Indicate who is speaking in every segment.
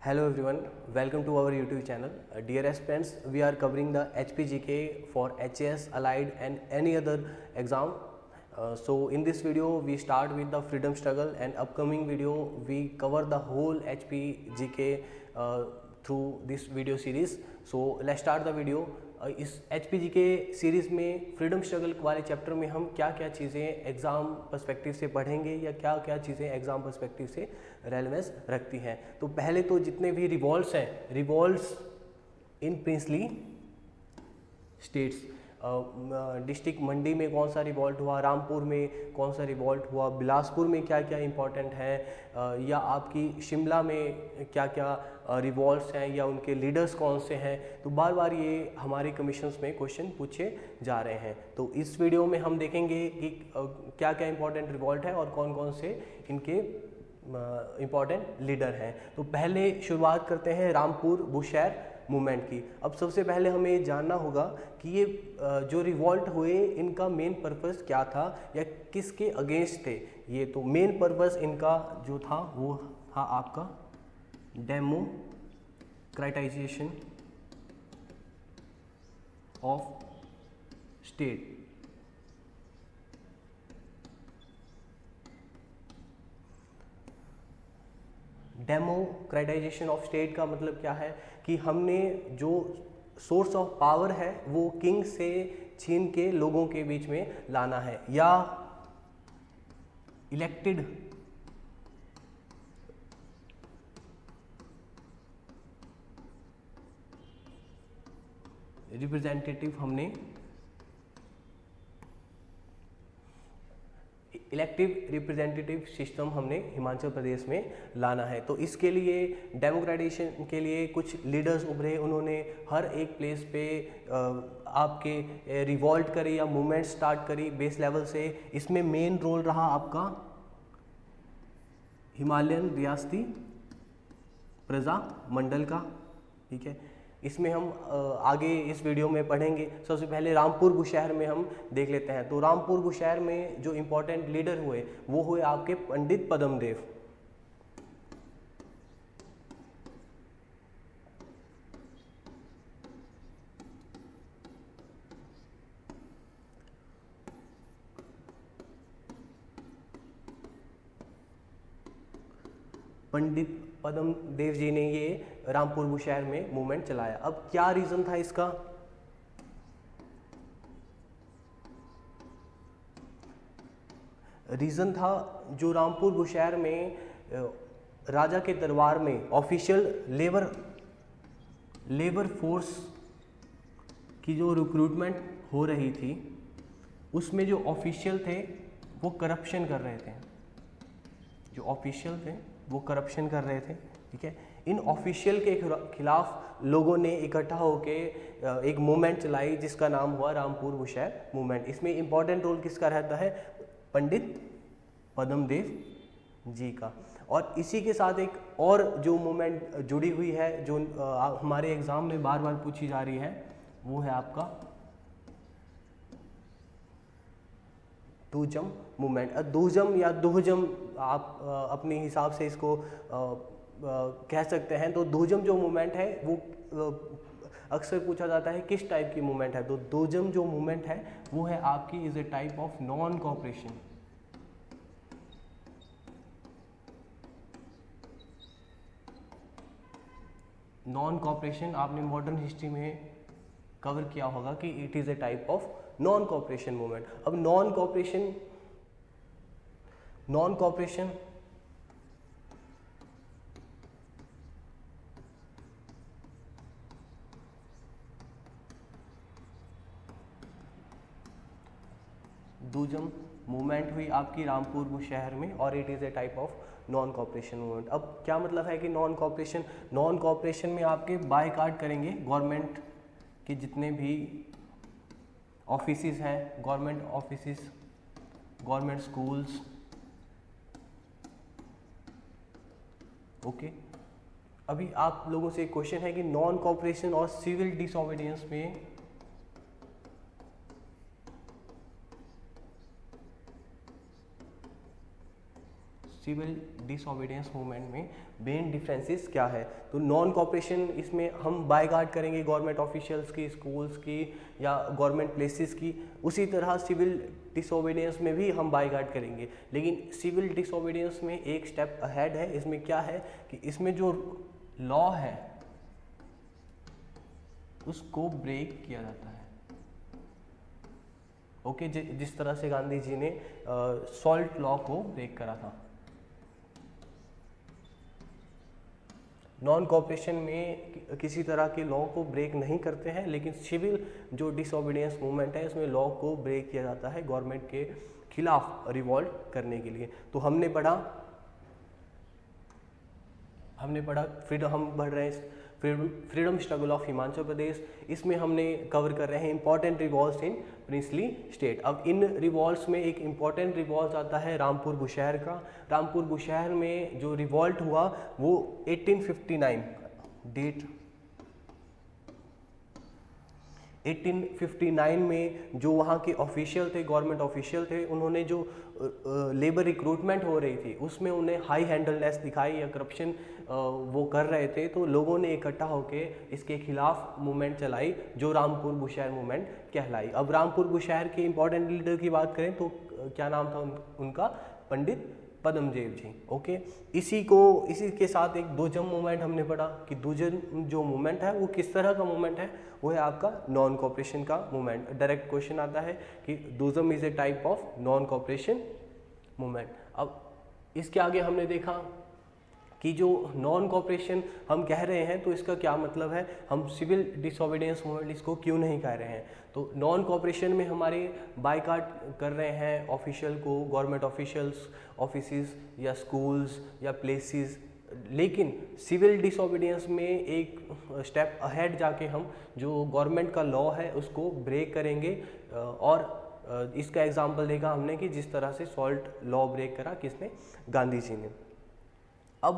Speaker 1: Hello everyone, welcome to our YouTube channel. Dear aspirants, we are covering the HPGK for HAS, Allied and any other exam. So in this video we start with the freedom struggle, and upcoming video we cover the whole HPGK through this video series. So let's start the video. इस HPGK series में freedom struggle वाले chapter में हम क्या क्या चीज़ें exam perspective से पढ़ेंगे या क्या क्या चीज़ें एग्ज़ाम पर्सपेक्टिव से रेलेवेंस रखती हैं। तो पहले तो जितने भी रिवॉल्ट्स हैं, रिवॉल्ट्स इन प्रिंसली स्टेट्स, डिस्ट्रिक्ट मंडी में कौन सा रिवॉल्ट हुआ, रामपुर में कौन सा रिवॉल्ट हुआ, बिलासपुर में क्या क्या इंपॉर्टेंट है, या आपकी शिमला में क्या क्या रिवॉल्ट्स हैं या उनके लीडर्स कौन से हैं। तो बार बार ये हमारे कमीशंस में क्वेश्चन पूछे जा रहे हैं। तो इस वीडियो में हम देखेंगे कि क्या क्या इंपॉर्टेंट रिवॉल्ट है और कौन कौन से इनके इम्पॉर्टेंट लीडर हैं। तो पहले शुरुआत करते हैं रामपुर बुशैर मूवमेंट की। अब सबसे पहले हमें ये जानना होगा कि ये जो रिवॉल्ट हुए इनका मेन पर्पस क्या था या किसके अगेंस्ट थे। ये तो मेन पर्पस इनका जो था वो था आपका democratisation of state. Democratisation of state का मतलब क्या है कि हमने जो सोर्स ऑफ पावर है वो किंग से छीन के लोगों के बीच में लाना है, या इलेक्टेड रिप्रेजेंटेटिव हमने इलेक्टिव रिप्रेजेंटेटिव सिस्टम हमने हिमाचल प्रदेश में लाना है। तो इसके लिए डेमोक्रेटाइजेशन के लिए कुछ लीडर्स उभरे, उन्होंने हर एक प्लेस पे आपके रिवॉल्ट करी या मूवमेंट स्टार्ट करी बेस लेवल से। इसमें मेन रोल रहा आपका हिमालयन रियासती प्रजा मंडल का। ठीक है, इसमें हम आगे इस वीडियो में पढ़ेंगे। सबसे पहले रामपुर बुशहर में हम देख लेते हैं। तो रामपुर बुशहर में जो इम्पोर्टेंट लीडर हुए वो हुए आपके पंडित पद्मदेव। पंडित पद्मदेव जी ने ये रामपुर बुशहर में मूवमेंट चलाया। अब क्या रीज़न था इसका? रीज़न था जो रामपुर बुशहर में राजा के दरबार में ऑफिशियल लेबर फोर्स की जो रिक्रूटमेंट हो रही थी उसमें जो ऑफिशियल थे वो करप्शन कर रहे थे। जो ऑफिशियल थे वो करप्शन कर रहे थे। ठीक है, इन ऑफिशियल के खिलाफ लोगों ने इकट्ठा होके एक मूवमेंट चलाई जिसका नाम हुआ रामपुर बुशहर मूवमेंट। इसमें इंपॉर्टेंट रोल किसका रहता है? पंडित पद्मदेव जी का। और इसी के साथ एक और जो मूवमेंट जुड़ी हुई है जो हमारे एग्जाम में बार बार पूछी जा रही है वो है आपका दूजम मूवमेंट। दूजम या दुहजम आप अपने हिसाब से इसको कह सकते हैं। तो दूजम जो मूवमेंट है वो अक्सर पूछा जाता है किस टाइप की मूवमेंट है। तो दूजम जो मूवमेंट है वो है आपकी is a type of non corporation. Non cooperation आपने मॉडर्न हिस्ट्री में कवर किया होगा कि it is a type of non cooperation movement. अब नॉन कॉपरेशन दूजम मूवमेंट हुई आपकी रामपुर बुशहर में और it is a type of non cooperation movement. अब क्या मतलब है कि नॉन कॉपरेशन में आपके बायकॉट करेंगे गवर्नमेंट के जितने भी ऑफिसेस हैं, government offices, government schools. Okay, अभी आप लोगों से एक क्वेश्चन है कि नॉन कॉपरेशन और सिविल डिसओबीडियंस में सिविल डिसोबीडियंस मूवमेंट में मेन डिफरेंसेस क्या है। तो नॉन कॉपरेशन, इसमें हम बायकॉट करेंगे गवर्नमेंट ऑफिशियल्स की, स्कूल्स की या गवर्नमेंट प्लेसेस की। उसी तरह सिविल डिसोबीडियंस में भी हम बायकॉट करेंगे, लेकिन सिविल डिसोबीडियंस में एक स्टेप अहेड है। इसमें क्या है कि इसमें जो लॉ है उसको ब्रेक किया जाता है। ओके, जिस तरह से गांधी जी ने सॉल्ट लॉ को ब्रेक करा था। नॉन कॉपरेशन में किसी तरह के लॉ को ब्रेक नहीं करते हैं, लेकिन सिविल जो डिसोबीडियंस मूवमेंट है उसमें लॉ को ब्रेक किया जाता है गवर्नमेंट के खिलाफ रिवॉल्ट करने के लिए। तो हमने पढ़ा फ्रीडम, हम बढ़ रहे हैं freedom struggle of Himachal Pradesh. इसमें हमने कवर कर रहे हैं इंपॉर्टेंट रिवॉल्ट्स इन प्रिंसली स्टेट। अब इन रिवॉल्ट्स में एक इम्पॉर्टेंट रिवॉल्ट आता है रामपुर बुशहर का। रामपुर बुशहर में जो रिवॉल्ट हुआ वो 1859 डेट 1859 में जो वहाँ के ऑफिशियल थे, गवर्नमेंट ऑफिशियल थे, उन्होंने जो लेबर रिक्रूटमेंट हो रही थी उसमें उन्हें हाई हैंडलनेस दिखाई या करप्शन वो कर रहे थे। तो लोगों ने इकट्ठा होकर इसके खिलाफ मूवमेंट चलाई जो रामपुर बुशहर मूवमेंट कहलाई। अब रामपुर बुशहर के इंपॉर्टेंट लीडर की बात करें तो क्या नाम था उनका? पंडित पद्मदेव जी। ओके, इसी के साथ एक दूजम मूवमेंट हमने पढ़ा कि दूजम जो मूवमेंट है वो किस तरह का मूवमेंट है, वो है आपका नॉन कॉपरेशन का मूवमेंट। डायरेक्ट क्वेश्चन आता है कि दूजम is a type of non cooperation movement. अब इसके आगे हमने देखा कि जो नॉन कॉपरेशन हम कह रहे हैं तो इसका क्या मतलब है, हम सिविल डिसोबीडियंस मूवमेंट इसको क्यों नहीं कह रहे हैं। तो नॉन कॉपरेशन में हमारे बायकॉट कर रहे हैं ऑफिशियल को, गवर्नमेंट ऑफिशियल्स, ऑफिसेस या स्कूल्स या प्लेसेस, लेकिन सिविल डिसोबीडियंस में एक स्टेप अहेड जाके हम जो गवर्नमेंट का लॉ है उसको ब्रेक करेंगे। और इसका एग्जांपल देखा हमने कि जिस तरह से सॉल्ट लॉ ब्रेक करा किसने? गांधी जी ने। अब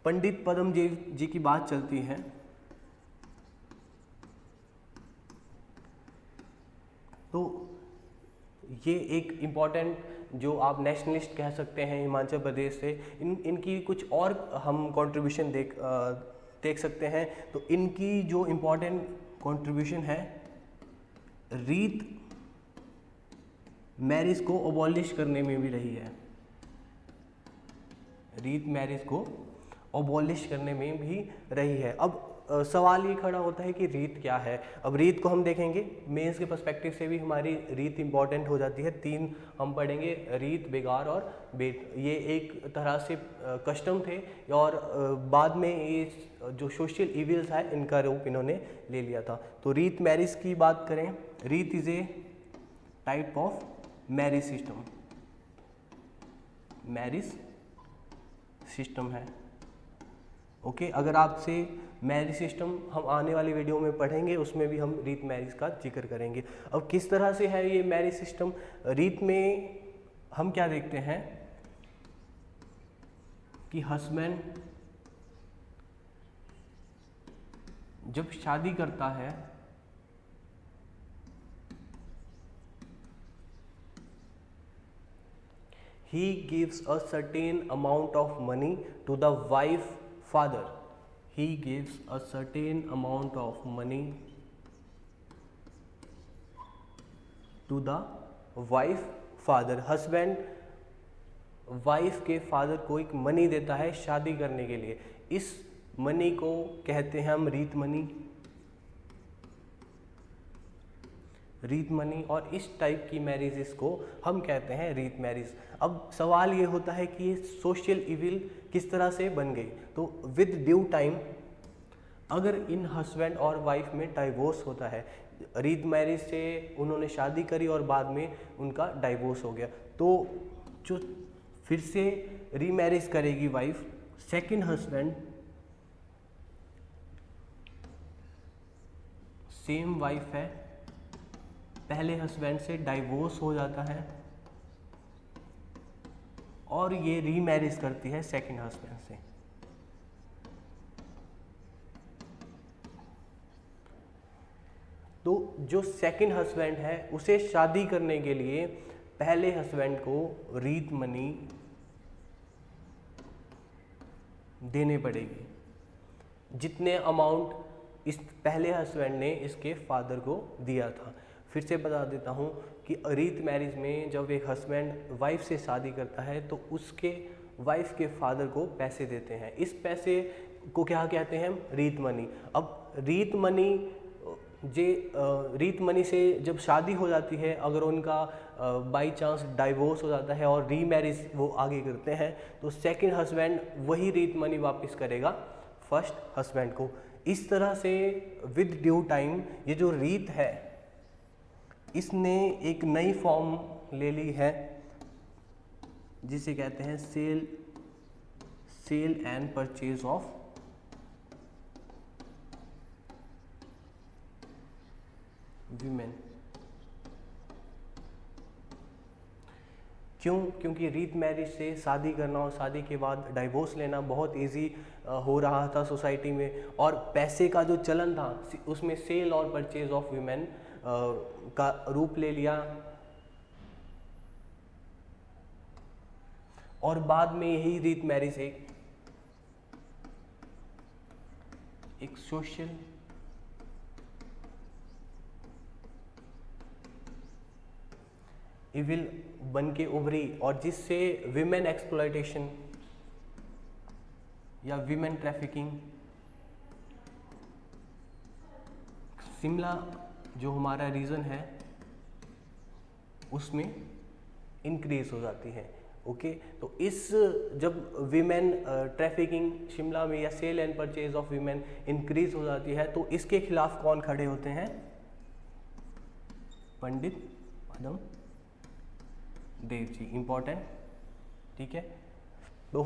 Speaker 1: पंडित पद्मदेव जी की बात चलती है तो ये एक इम्पॉर्टेंट जो आप नेशनलिस्ट कह सकते हैं हिमाचल प्रदेश से, इनकी कुछ और हम कंट्रीब्यूशन देख सकते हैं। तो इनकी जो इम्पॉर्टेंट कंट्रीब्यूशन है, रीत मैरिज को अबॉलिश करने में भी रही है। रीत मैरिज को अबॉलिश करने में भी रही है। अब सवाल ये खड़ा होता है कि रीत क्या है। अब रीत को हम देखेंगे मेंस के पर्सपेक्टिव से भी हमारी रीत इंपॉर्टेंट हो जाती है। 3 हम पढ़ेंगे, रीत, बेगार और बेत। ये एक तरह से कस्टम थे और बाद में ये जो सोशल इविल्स है इनका रूप इन्होंने ले लिया था। तो रीत मैरिज की बात करें, रीत is a type of marriage system, marriage system है। ओके, अगर आपसे मैरिज सिस्टम हम आने वाली वीडियो में पढ़ेंगे, उसमें भी हम रीत मैरिज का जिक्र करेंगे। अब किस तरह से है ये मैरिज सिस्टम? रीत में हम क्या देखते हैं कि हस्बैंड जब शादी करता है he gives a certain amount of money to the wife father. He gives a certain amount of money to the wife father. Husband wife के फादर को एक मनी देता है शादी करने के लिए। इस मनी को कहते हैं हम रीत मनी, रीत मनी। और इस टाइप की मैरिजेस को हम कहते हैं रीत मैरिज। अब सवाल ये होता है कि ये सोशल इविल किस तरह से बन गई। तो विद ड्यू टाइम अगर इन हस्बैंड और वाइफ में डाइवोर्स होता है, रीत मैरिज से उन्होंने शादी करी और बाद में उनका डाइवोर्स हो गया, तो जो फिर से रीमैरिज करेगी wife, second husband same wife है, पहले हस्बैंड से डाइवोर्स हो जाता है और ये रीमैरिज करती है सेकंड हस्बैंड से। तो जो सेकंड हस्बैंड है उसे शादी करने के लिए पहले हस्बैंड को रीत मनी देने पड़ेगी, जितने अमाउंट इस पहले हस्बैंड ने इसके फादर को दिया था। फिर से बता देता हूँ कि रीत मैरिज में जब एक हस्बैंड वाइफ से शादी करता है तो उसके वाइफ के फादर को पैसे देते हैं। इस पैसे को क्या कहते हैं हम? रीत मनी। अब रीत मनी से जब शादी हो जाती है, अगर उनका बाई चांस डाइवोर्स हो जाता है और रीमैरिज वो आगे करते हैं, तो सेकंड हस्बैंड वही रीत मनी वापस करेगा फर्स्ट हस्बैंड को। इस तरह से विद ड्यू टाइम ये जो रीत है इसने एक नई फॉर्म ले ली है, जिसे कहते हैं sale and purchase of women. क्यों? क्योंकि रीत मैरिज से शादी करना और शादी के बाद डाइवोर्स लेना बहुत इजी हो रहा था सोसाइटी में, और पैसे का जो चलन था उसमें सेल और परचेज ऑफ वीमेन का रूप ले लिया। और बाद में यही रीत मैरिज एक सोशल इविल बन के उभरी, और जिससे विमेन एक्सप्लॉयटेशन या विमेन ट्रैफिकिंग, शिमला जो हमारा रीजन है उसमें इंक्रीज हो जाती है। ओके, तो इस जब विमेन ट्रैफिकिंग शिमला में या sale and purchase of women increase हो जाती है, तो इसके खिलाफ कौन खड़े होते हैं? पंडित पदम देव जी, इंपॉर्टेंट। ठीक है, तो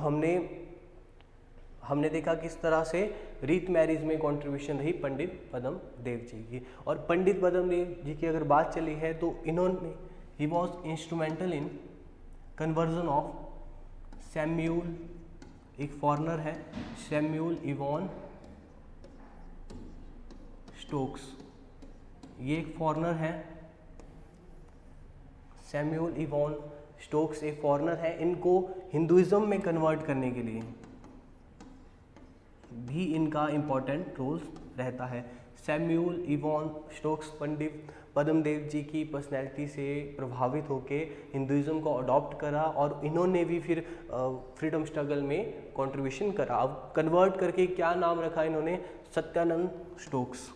Speaker 1: हमने देखा किस तरह से रीत मैरिज में कंट्रीब्यूशन रही पंडित पदम देव जी की। और पंडित पदम देव जी की अगर बात चली है तो इन्होंने he was instrumental in conversion of Samuel, एक फॉरेनर है सैम्यूल इवॉन स्टोक्स, ये एक फॉरेनर है। सैम्यूल इवॉन स्टोक्स एक फॉरेनर है, इनको हिंदुइज्म में कन्वर्ट करने के लिए भी इनका इम्पोर्टेंट रोल रहता है। सैम्यूल इवॉन स्टोक्स पंडित पद्मदेव जी की पर्सनैलिटी से प्रभावित होकर हिंदुइज्म को अडॉप्ट करा, और इन्होंने भी फिर फ्रीडम स्ट्रगल में कंट्रीब्यूशन करा। अब कन्वर्ट करके क्या नाम रखा इन्होंने? सत्यानंद स्टोक्स।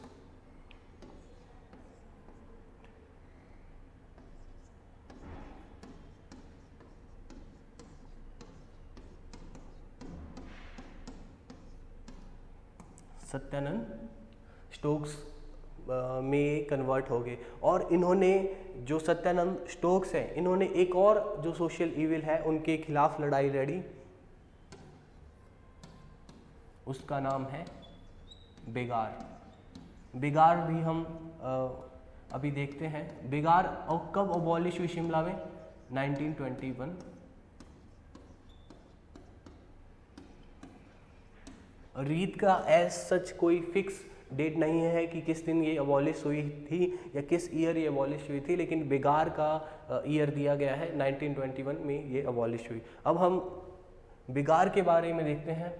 Speaker 1: सत्यानंद स्टोक्स में कन्वर्ट हो गए, और इन्होंने जो सत्यानंद स्टोक्स है, इन्होंने एक और जो सोशल इविल है उनके खिलाफ लड़ाई लड़ी, उसका नाम है बेगार। बेगार भी हम अभी देखते हैं। बेगार और कब अबॉलिश हुई शिमला में? 1921। रीत का एज सच कोई फिक्स डेट नहीं है कि किस दिन ये अबॉलिश हुई थी या किस ईयर ये अबॉलिश हुई थी, लेकिन बेगार का ईयर दिया गया है 1921 में ये अबॉलिश हुई। अब हम बेगार के बारे में देखते हैं।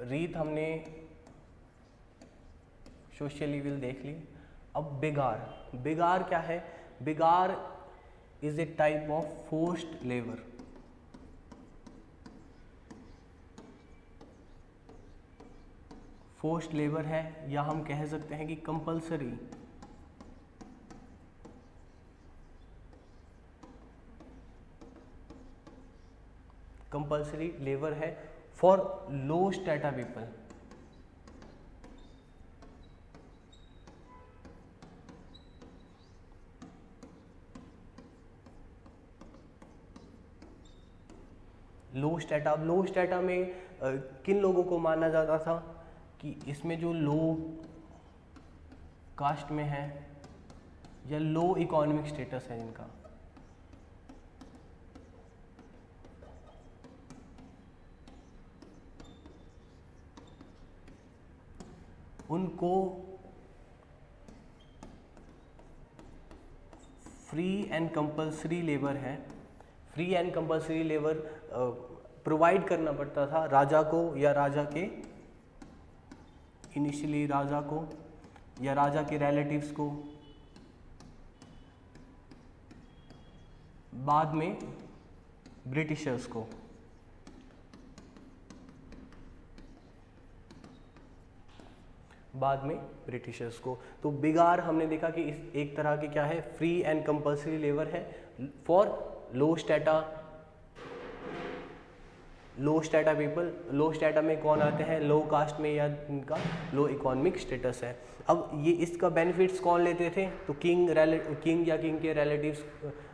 Speaker 1: रीत हमने सोशल इविल देख ली। अब बेगार क्या है? बेगार is a type of forced labour. Forced labour है, या हम कह सकते हैं कि कंपल्सरी लेबर है for low strata people. Low strata में किन लोगों को माना जाता था कि इसमें जो लो कास्ट में है या लो इकोनॉमिक स्टेटस है जिनका, उनको फ्री एंड कंपल्सरी लेबर है, free and compulsory labour provide करना पड़ता था राजा को या राजा के इनिशियली राजा को या राजा के रिलेटिव्स को, बाद में ब्रिटिशर्स को। बाद में ब्रिटिशर्स को। तो बिगार हमने देखा कि इस एक तरह की क्या है, फ्री एंड कंपल्सरी लेबर है for low strata people. Low strata में कौन आते हैं, लो कास्ट में या इनका लो इकोनॉमिक स्टेटस है। अब ये इसका बेनिफिट्स कौन लेते थे, तो किंग या किंग के रिलेटिव्स,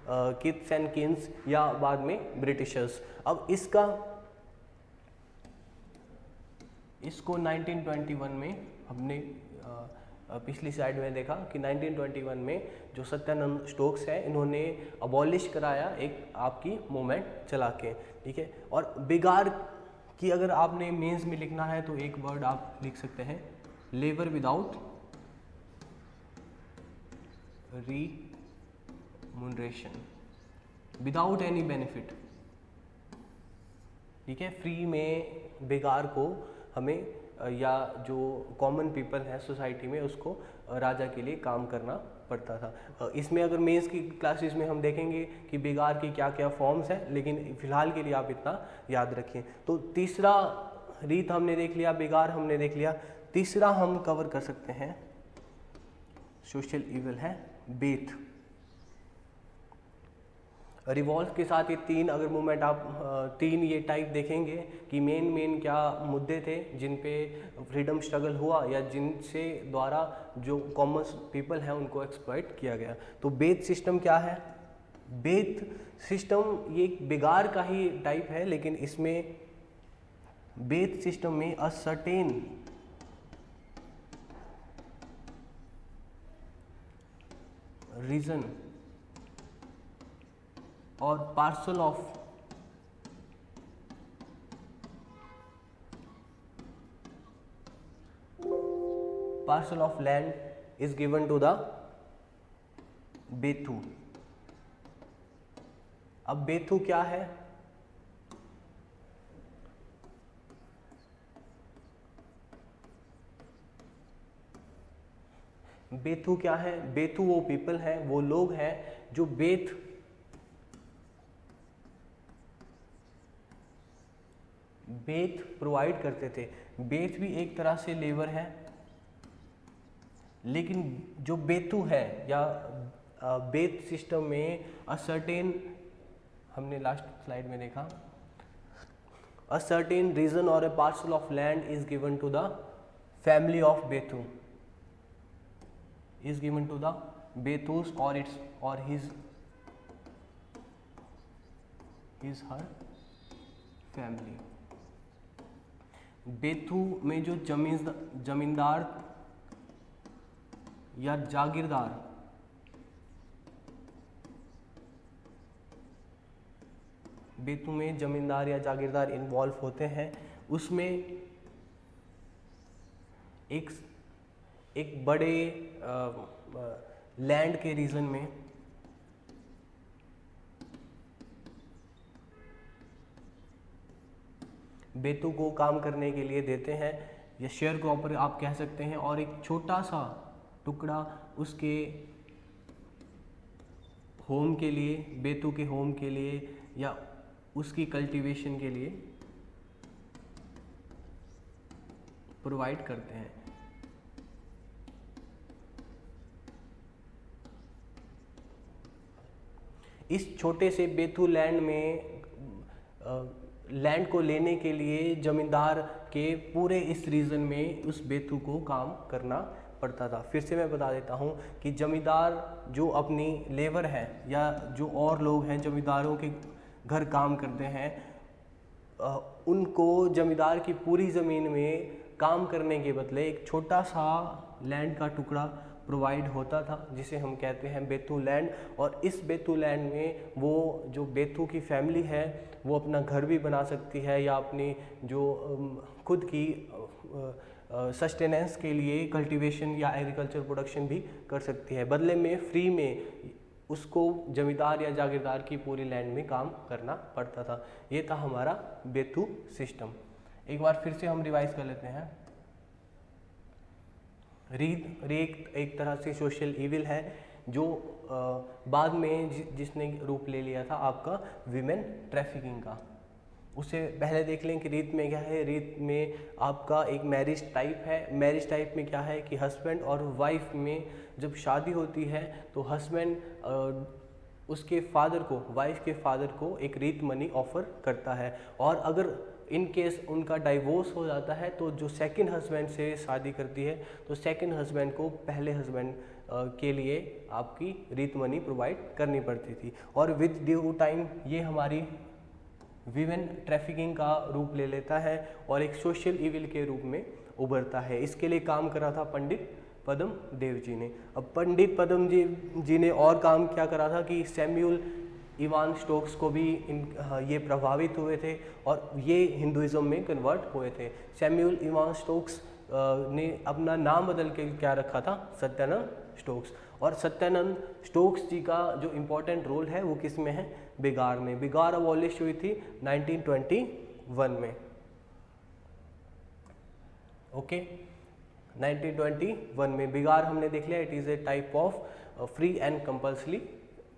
Speaker 1: किड्स एंड किंग्स, या बाद में ब्रिटिशर्स। अब इसको 1921 में हमने पिछली स्लाइड में देखा कि 1921 में जो सत्यानंद स्टोक्स है, इन्होंने अबॉलिश कराया एक आपकी मूवमेंट चला के, ठीक है। और बिगार की अगर आपने मेंस में लिखना है तो एक वर्ड आप लिख सकते हैं, labour without remuneration, without any benefit, ठीक है। फ्री में बिगार को हमें या जो कॉमन पीपल है सोसाइटी में, उसको राजा के लिए काम करना पड़ता था। इसमें अगर मेंस की क्लासेस में हम देखेंगे कि बिगार की क्या क्या फॉर्म्स हैं, लेकिन फिलहाल के लिए आप इतना याद रखें। तो तीसरा रीत हमने देख लिया, बिगार हमने देख लिया। तीसरा हम कवर कर सकते हैं सोशल इविल है बेथ। रिवॉल्व के साथ ये तीन अगर मूवमेंट आप तीन ये टाइप देखेंगे कि मेन क्या मुद्दे थे जिन पे फ्रीडम स्ट्रगल हुआ या जिनसे द्वारा जो कॉमन पीपल हैं उनको एक्सप्लॉइट किया गया। तो बेथ सिस्टम क्या है, बेथ सिस्टम ये एक बिगार का ही टाइप है, लेकिन इसमें बेथ सिस्टम में a certain region or parcel of land is given to the बेथू। अब बेथू क्या है, बेथू क्या है, बेथू वो पीपल हैं, वो लोग हैं जो बेथ प्रोवाइड करते थे। बेथ भी एक तरह से लेबर है, लेकिन जो बेथू है या बेथ सिस्टम में अ सर्टेन, हमने लास्ट स्लाइड में देखा, a certain region or a parcel of land is given to the family of बेथू, इज गिवन टू द बेथूस और इट्स और हिज हर फैमिली। बेथू में जो जमींदार या जागीरदार, बेथू में जमींदार या जागीरदार इन्वॉल्व होते हैं, उसमें एक बड़े लैंड के रीजन में बेथू को काम करने के लिए देते हैं, या शेयर क्रॉपर आप कह सकते हैं, और एक छोटा सा टुकड़ा उसके होम के लिए, बेथू के होम के लिए या उसकी कल्टीवेशन के लिए प्रोवाइड करते हैं। इस छोटे से बेथू लैंड में लैंड को लेने के लिए जमींदार के पूरे इस रीजन में उस बेथू को काम करना पड़ता था। फिर से मैं बता देता हूँ कि जमींदार जो अपनी लेबर है या जो और लोग हैं जमींदारों के घर काम करते हैं, उनको जमींदार की पूरी ज़मीन में काम करने के बदले एक छोटा सा लैंड का टुकड़ा प्रोवाइड होता था, जिसे हम कहते हैं बेथू लैंड। और इस बेथू लैंड में वो जो बेथू की फैमिली है वो अपना घर भी बना सकती है या अपनी जो खुद की सस्टेनेंस के लिए कल्टीवेशन या एग्रीकल्चर प्रोडक्शन भी कर सकती है। बदले में फ्री में उसको जमींदार या जागीरदार की पूरी लैंड में काम करना पड़ता था। ये था हमारा बेतु सिस्टम। एक बार फिर से हम रिवाइज कर लेते हैं। रीत एक तरह से सोशल इविल है जो बाद में जिसने रूप ले लिया था आपका विमेन ट्रैफिकिंग का। उससे पहले देख लें कि रीत में क्या है। रीत में आपका एक मैरिज टाइप है। मैरिज टाइप में क्या है कि हस्बैंड और वाइफ में जब शादी होती है तो हस्बैंड उसके फादर को, वाइफ के फादर को एक रीत मनी ऑफर करता है, और अगर इन केस उनका डाइवोर्स हो जाता है तो जो सेकंड हस्बैंड से शादी करती है तो सेकंड हस्बैंड को पहले हस्बैंड के लिए आपकी रीत मनी प्रोवाइड करनी पड़ती थी। और विद ड्यू टाइम ये हमारी विमेन ट्रैफिकिंग का रूप ले लेता है और एक सोशल इविल के रूप में उभरता है। इसके लिए काम करा था पंडित पद्म देव जी ने। अब पंडित पद्म जी ने और काम क्या करा था कि सैमुअल इवान स्टोक्स को भी ये प्रभावित हुए थे और ये हिंदुइज्म में कन्वर्ट हुए थे। सैमुअल इवान स्टोक्स ने अपना नाम बदल के क्या रखा था, सत्यानंद स्टोक्स। और सत्यानंद स्टोक्स जी का जो इम्पोर्टेंट रोल है वो किस में है, बिगार में। बिगार अबॉलिश हुई थी 1921 में। ओके 1921 में बिगार हमने देख लिया। It is a type of free and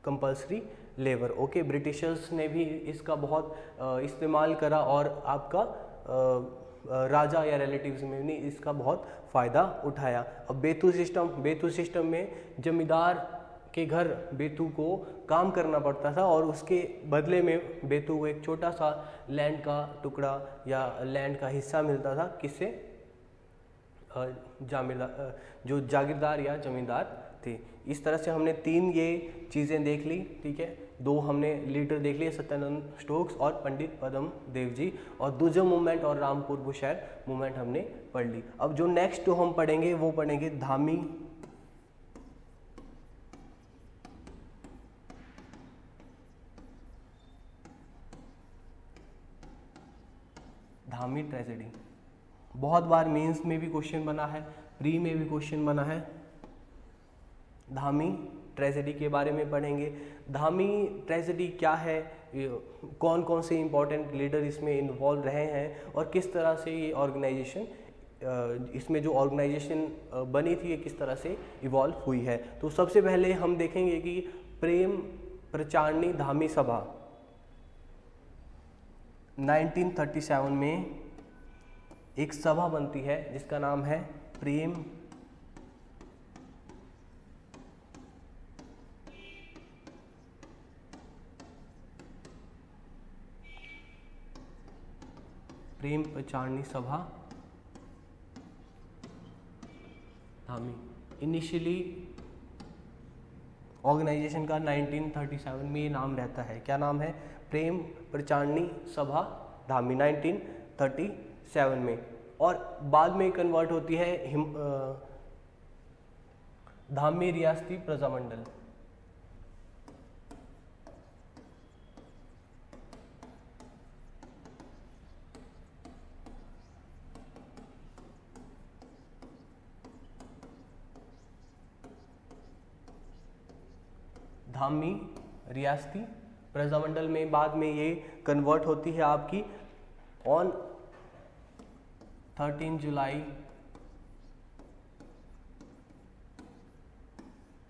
Speaker 1: compulsory labour. Okay Britishers ने भी इसका बहुत इस्तेमाल करा और आपका राजा या रिलेटिव्स में भी इसका बहुत फ़ायदा उठाया। अब बेतु सिस्टम में जमींदार के घर बेतु को काम करना पड़ता था और उसके बदले में बेतु को एक छोटा सा लैंड का टुकड़ा या लैंड का हिस्सा मिलता था। किससे, जो जागीरदार या जमींदार थे। इस तरह से हमने 3 ये चीज़ें देख ली, ठीक है। 2 हमने लीडर देख लिए, सत्यानंद स्टोक्स और पंडित पद्म देव जी, और दुर्जम मूवमेंट और रामपुर बुशैर मूवमेंट हमने पढ़ ली। अब जो नेक्स्ट हम पढ़ेंगे वो पढ़ेंगे धामी ट्रेजेडी। बहुत बार मेंस में भी क्वेश्चन बना है, प्री में भी क्वेश्चन बना है। धामी ट्रेजेडी के बारे में पढ़ेंगे। धामी ट्रेजेडी क्या है, कौन कौन से इंपॉर्टेंट लीडर इसमें इन्वॉल्व रहे हैं और किस तरह से ये ऑर्गेनाइजेशन, इसमें जो ऑर्गेनाइजेशन बनी थी ये किस तरह से इवॉल्व हुई है। तो सबसे पहले हम देखेंगे कि प्रेम प्रचारणी धामी सभा 1937 में एक सभा बनती है जिसका नाम है प्रेम प्रचारणी सभा धामी। इनिशियली ऑर्गेनाइजेशन का 1937 में ये नाम रहता है। क्या नाम है, प्रेम प्रचारणी सभा धामी 1937 में, और बाद में कन्वर्ट होती है धामी रियासती प्रजामंडल। धामी रियासती प्रजामंडल में बाद में ये कन्वर्ट होती है आपकी ऑन 13 जुलाई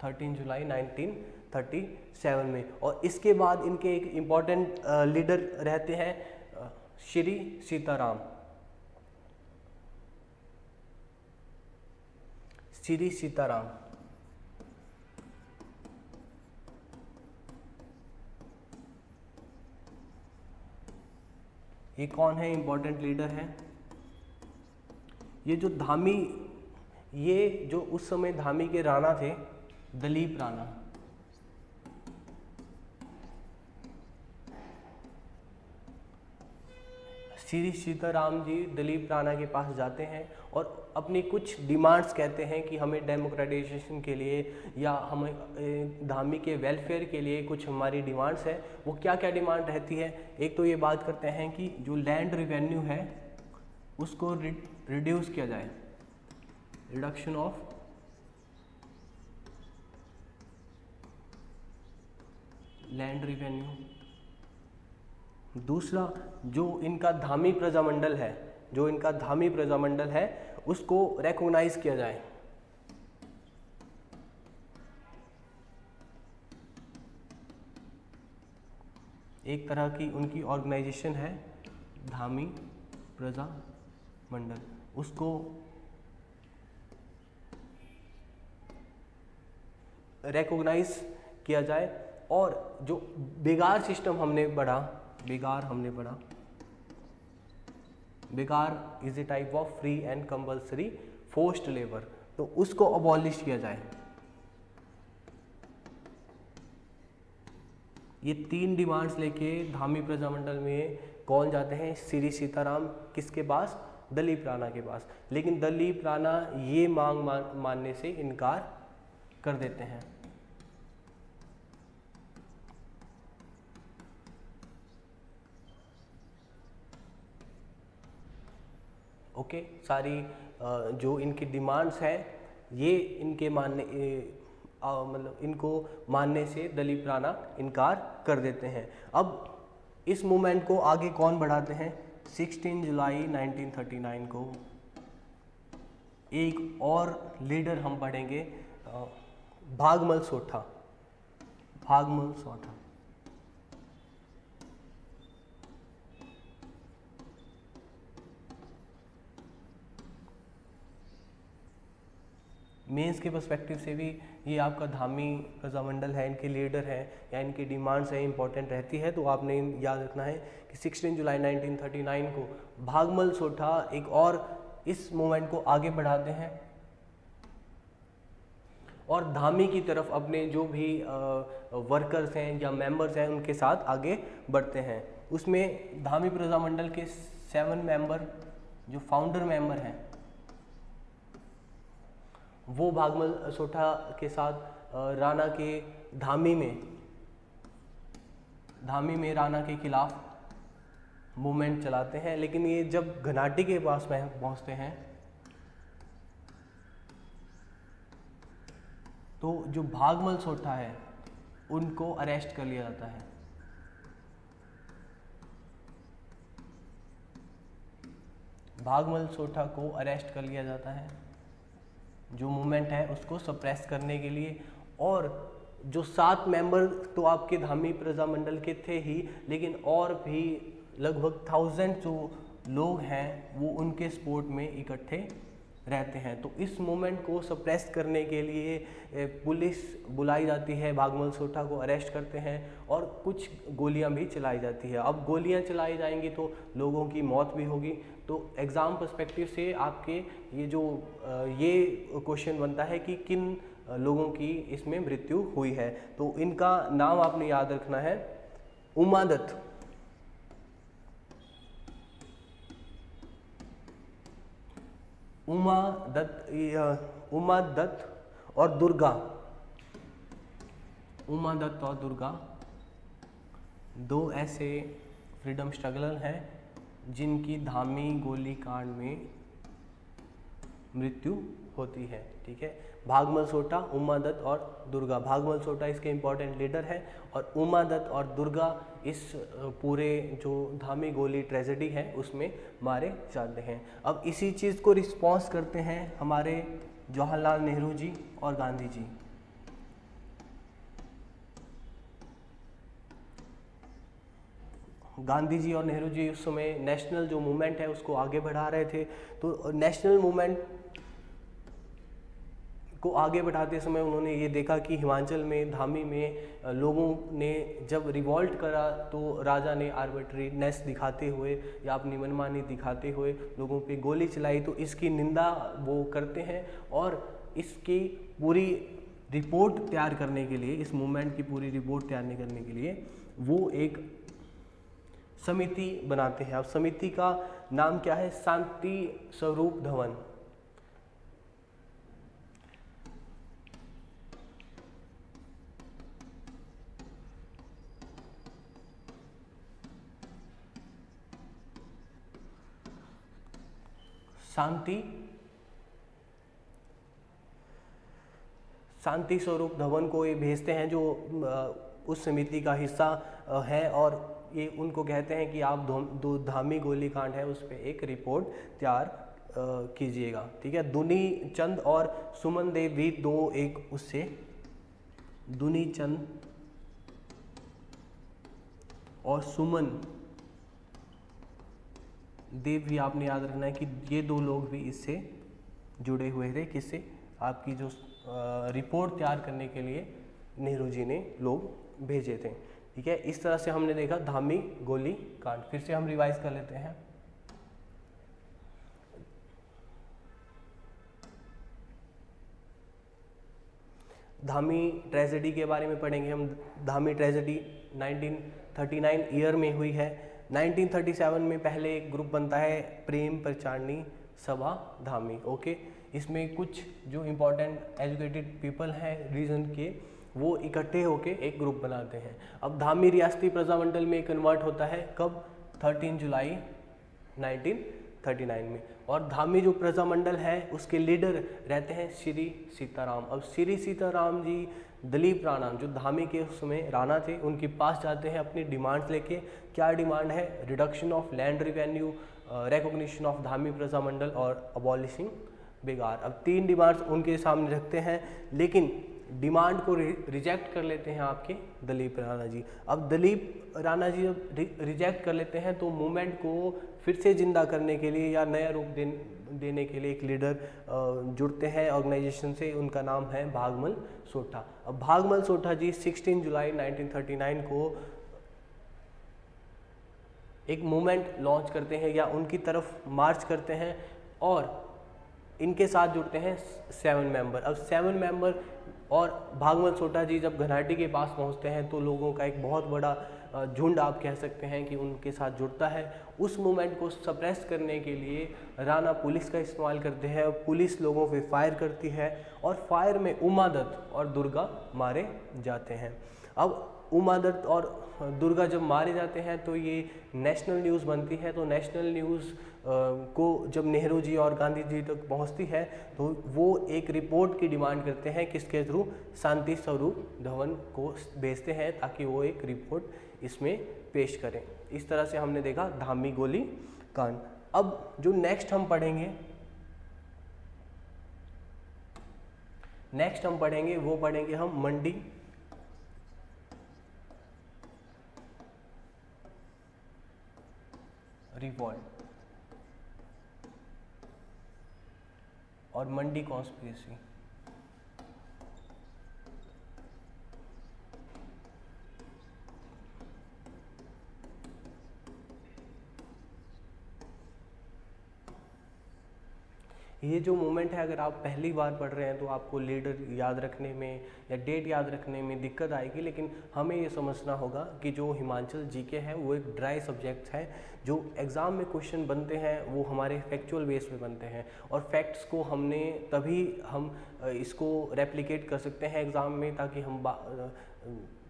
Speaker 1: 1937 में। और इसके बाद इनके एक इम्पॉर्टेंट लीडर रहते हैं श्री सीताराम। श्री सीताराम ये कौन है, इम्पोर्टेंट लीडर है। ये जो धामी, ये जो उस समय धामी के राणा थे, दलीप राणा। श्री सीताराम जी दलीप राणा के पास जाते हैं और अपनी कुछ डिमांड्स कहते हैं कि हमें डेमोक्रेटाइजेशन के लिए या हमें धामी के वेलफेयर के लिए कुछ हमारी डिमांड्स है। वो क्या क्या डिमांड रहती है, एक तो ये बात करते हैं कि जो लैंड रिवेन्यू है उसको रिड्यूस किया जाए, रिडक्शन ऑफ लैंड रिवेन्यू। दूसरा, जो इनका धामी प्रजामंडल है, जो इनका धामी प्रजामंडल है उसको रिकॉग्नाइज किया जाए। एक तरह की उनकी ऑर्गेनाइजेशन है धामी प्रजामंडल, उसको रिकॉग्नाइज किया जाए। और जो बेगार सिस्टम हमने पढ़ा, बेगार is a type of free and compulsory forced labour, तो उसको अबॉलिश किया जाए। ये 3 डिमांड्स लेके धामी प्रजामंडल में कौन जाते हैं? श्री सीताराम किसके पास? दलीप राणा के पास। लेकिन दलीप राणा ये मांग मानने से इनकार कर देते हैं। ओके, सारी जो इनकी डिमांड्स हैं ये इनके मानने मतलब इनको मानने से दलीप राणा इनकार कर देते हैं। अब इस मूवमेंट को आगे कौन बढ़ाते हैं? 16 जुलाई 1939 को एक और लीडर हम पढ़ेंगे, भागमल सोठा। मेंस के पर्सपेक्टिव से भी ये आपका धामी प्रजामंडल है, इनके लीडर हैं या इनकी डिमांड्स हैं, इंपॉर्टेंट रहती है। तो आपने याद रखना है कि 16 जुलाई 1939 को भागमल सोठा एक और इस मूवमेंट को आगे बढ़ाते हैं और धामी की तरफ अपने जो भी वर्कर्स हैं या मेंबर्स हैं उनके साथ आगे बढ़ते हैं। उसमें धामी प्रजामंडल के 7 मेंबर जो फाउंडर मेंबर हैं वो भागमल सोठा के साथ राणा के धामी में राणा के खिलाफ मूवमेंट चलाते हैं। लेकिन ये जब घनाटी के पास पहुंचते हैं तो जो भागमल सोठा है उनको अरेस्ट कर लिया जाता है। भागमल सोठा को अरेस्ट कर लिया जाता है जो मूवमेंट है उसको सप्रेस करने के लिए। और जो 7 मेंबर तो आपके धामी प्रजामंडल के थे ही, लेकिन और भी लगभग 1000 जो लोग हैं वो उनके सपोर्ट में इकट्ठे रहते हैं। तो इस मूवमेंट को सप्रेस करने के लिए पुलिस बुलाई जाती है, भागमल सोठा को अरेस्ट करते हैं और कुछ गोलियां भी चलाई जाती है। अब गोलियां चलाई जाएंगी तो लोगों की मौत भी होगी। तो एग्ज़ाम पर्सपेक्टिव से आपके ये क्वेश्चन बनता है कि किन लोगों की इसमें मृत्यु हुई है। तो इनका नाम आपने याद रखना है, उमादत्त, उमादत्त और दुर्गा। उमादत्त और दुर्गा 2 ऐसे फ्रीडम स्ट्रगलर हैं जिनकी धामी गोली कांड में मृत्यु होती है। ठीक है, भागमल सोठा, उमादत्त और दुर्गा। भागमल सोठा इसके इम्पोर्टेंट लीडर हैं और उमादत्त और दुर्गा इस पूरे जो धामी गोली ट्रेजेडी है उसमें मारे जाते हैं। अब इसी चीज़ को रिस्पॉन्स करते हैं हमारे जवाहरलाल नेहरू जी और गांधी जी। गांधी जी और नेहरू जी उस समय नेशनल जो मूवमेंट है उसको आगे बढ़ा रहे थे। तो नेशनल मूवमेंट को आगे बढ़ाते समय उन्होंने ये देखा कि हिमाचल में धामी में लोगों ने जब रिवॉल्ट करा तो राजा ने आर्बिट्रीनेस दिखाते हुए या अपनी मनमानी दिखाते हुए लोगों पे गोली चलाई। तो इसकी निंदा वो करते हैं और इसकी पूरी रिपोर्ट तैयार करने के लिए, इस मूवमेंट की पूरी रिपोर्ट तैयार करने के लिए वो एक समिति बनाते हैं। अब समिति का नाम क्या है? शांति स्वरूप धवन। शांति स्वरूप धवन को ये भेजते हैं जो उस समिति का हिस्सा हैं और ये उनको कहते हैं कि आप धामी गोलीकांड है उस पर एक रिपोर्ट तैयार कीजिएगा। ठीक है, दुनी चंद और सुमन देव भी दो एक उससे, दुनी चंद और सुमन देव भी आपने याद रखना है कि ये दो लोग भी इससे जुड़े हुए थे। किससे? आपकी जो रिपोर्ट तैयार करने के लिए नेहरू जी ने लोग भेजे थे। ठीक है, इस तरह से हमने देखा धामी गोली कांड। फिर से हम रिवाइज कर लेते हैं। धामी ट्रेजेडी के बारे में पढ़ेंगे हम। धामी ट्रेजेडी 1939 ईयर में हुई है। 1937 में पहले एक ग्रुप बनता है प्रेम प्रचारणी सभा धामी। ओके, इसमें कुछ जो इम्पोर्टेंट एजुकेटेड पीपल हैं रीजन के, वो इकट्ठे होके एक ग्रुप बनाते हैं। अब धामी रियासती प्रजामंडल में कन्वर्ट होता है कब? 13 जुलाई 1939 में। और धामी जो प्रजामंडल है उसके लीडर रहते हैं श्री सीताराम। अब श्री सीताराम जी दलीप राणा जो धामी के उसमें राणा थे उनके पास जाते हैं अपनी डिमांड्स लेके। क्या डिमांड है? Reduction of land revenue, recognition of Dhami Prajamandal और अबॉलिशिंग बेगार। अब 3 डिमांड्स उनके सामने रखते हैं, लेकिन डिमांड को रिजेक्ट कर लेते हैं आपके दलीप राणा जी। अब दलीप राणा जी जब रिजेक्ट कर लेते हैं तो मूवमेंट को फिर से जिंदा करने के लिए या नया रूप देने के लिए एक लीडर जुड़ते हैं ऑर्गेनाइजेशन से। उनका नाम है भागमल सोठा। अब भागमल सोठा जी 16 जुलाई 1939 को एक मूवमेंट लॉन्च करते हैं या उनकी तरफ मार्च करते हैं और इनके साथ जुड़ते हैं 7 मेंबर। अब 7 मेंबर और भागमल सोठा जी जब घनाटी के पास पहुंचते हैं तो लोगों का एक बहुत बड़ा झुंड आप कह सकते हैं कि उनके साथ जुड़ता है। उस मूवमेंट को सप्रेस करने के लिए राणा पुलिस का इस्तेमाल करते हैं। पुलिस लोगों पे फायर करती है और फायर में उमादत्त और दुर्गा मारे जाते हैं। अब उमादत्त और दुर्गा जब मारे जाते हैं तो ये नेशनल न्यूज़ बनती है। तो नेशनल न्यूज़ को जब नेहरू जी और गांधी जी तक पहुंचती है तो वो एक रिपोर्ट की डिमांड करते हैं। किसके थ्रू? शांति स्वरूप धवन को भेजते हैं ताकि वो एक रिपोर्ट इसमें पेश करें। इस तरह से हमने देखा धामी गोली कांड। अब जो नेक्स्ट हम पढ़ेंगे वो पढ़ेंगे हम मंडी रिवॉल्ट और मंडी कॉन्स्पिरेसी। ये जो मूवमेंट है अगर आप पहली बार पढ़ रहे हैं तो आपको लीडर याद रखने में या डेट याद रखने में दिक्कत आएगी, लेकिन हमें ये समझना होगा कि जो हिमाचल जीके है वो एक ड्राई सब्जेक्ट है। जो एग्ज़ाम में क्वेश्चन बनते हैं वो हमारे फैक्चुअल बेस पे बनते हैं और फैक्ट्स को हमने तभी हम इसको रेप्लिकेट कर सकते हैं एग्ज़ाम में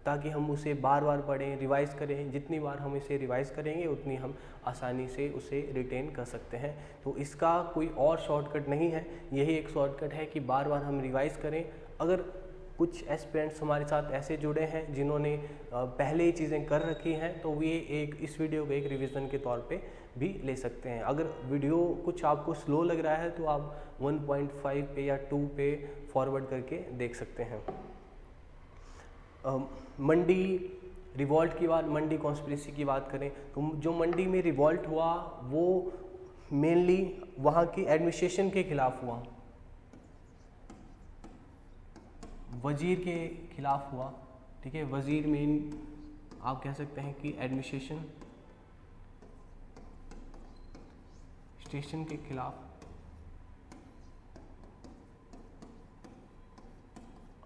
Speaker 1: ताकि हम उसे बार बार पढ़ें, रिवाइज़ करें। जितनी बार हम इसे रिवाइज़ करेंगे उतनी हम आसानी से उसे रिटेन कर सकते हैं। तो इसका कोई और शॉर्टकट नहीं है, यही एक शॉर्टकट है कि बार बार हम रिवाइज़ करें। अगर कुछ एस्पिरेंट्स हमारे साथ ऐसे जुड़े हैं जिन्होंने पहले ही चीज़ें कर रखी हैं तो वे इस वीडियो को एक रिवीजन के तौर पे भी ले सकते हैं। अगर वीडियो कुछ आपको स्लो लग रहा है तो आप 1.5 पे या 2 पे फॉरवर्ड करके देख सकते हैं। मंडी रिवॉल्ट की बात, मंडी कॉन्स्पिरेसी की बात करें तो जो मंडी में रिवॉल्ट हुआ वो मेनली वहाँ की एडमिनिस्ट्रेशन के खिलाफ हुआ, वजीर के खिलाफ हुआ। ठीक है, वजीर मेन आप कह सकते हैं कि एडमिनिस्ट्रेशन स्टेशन के खिलाफ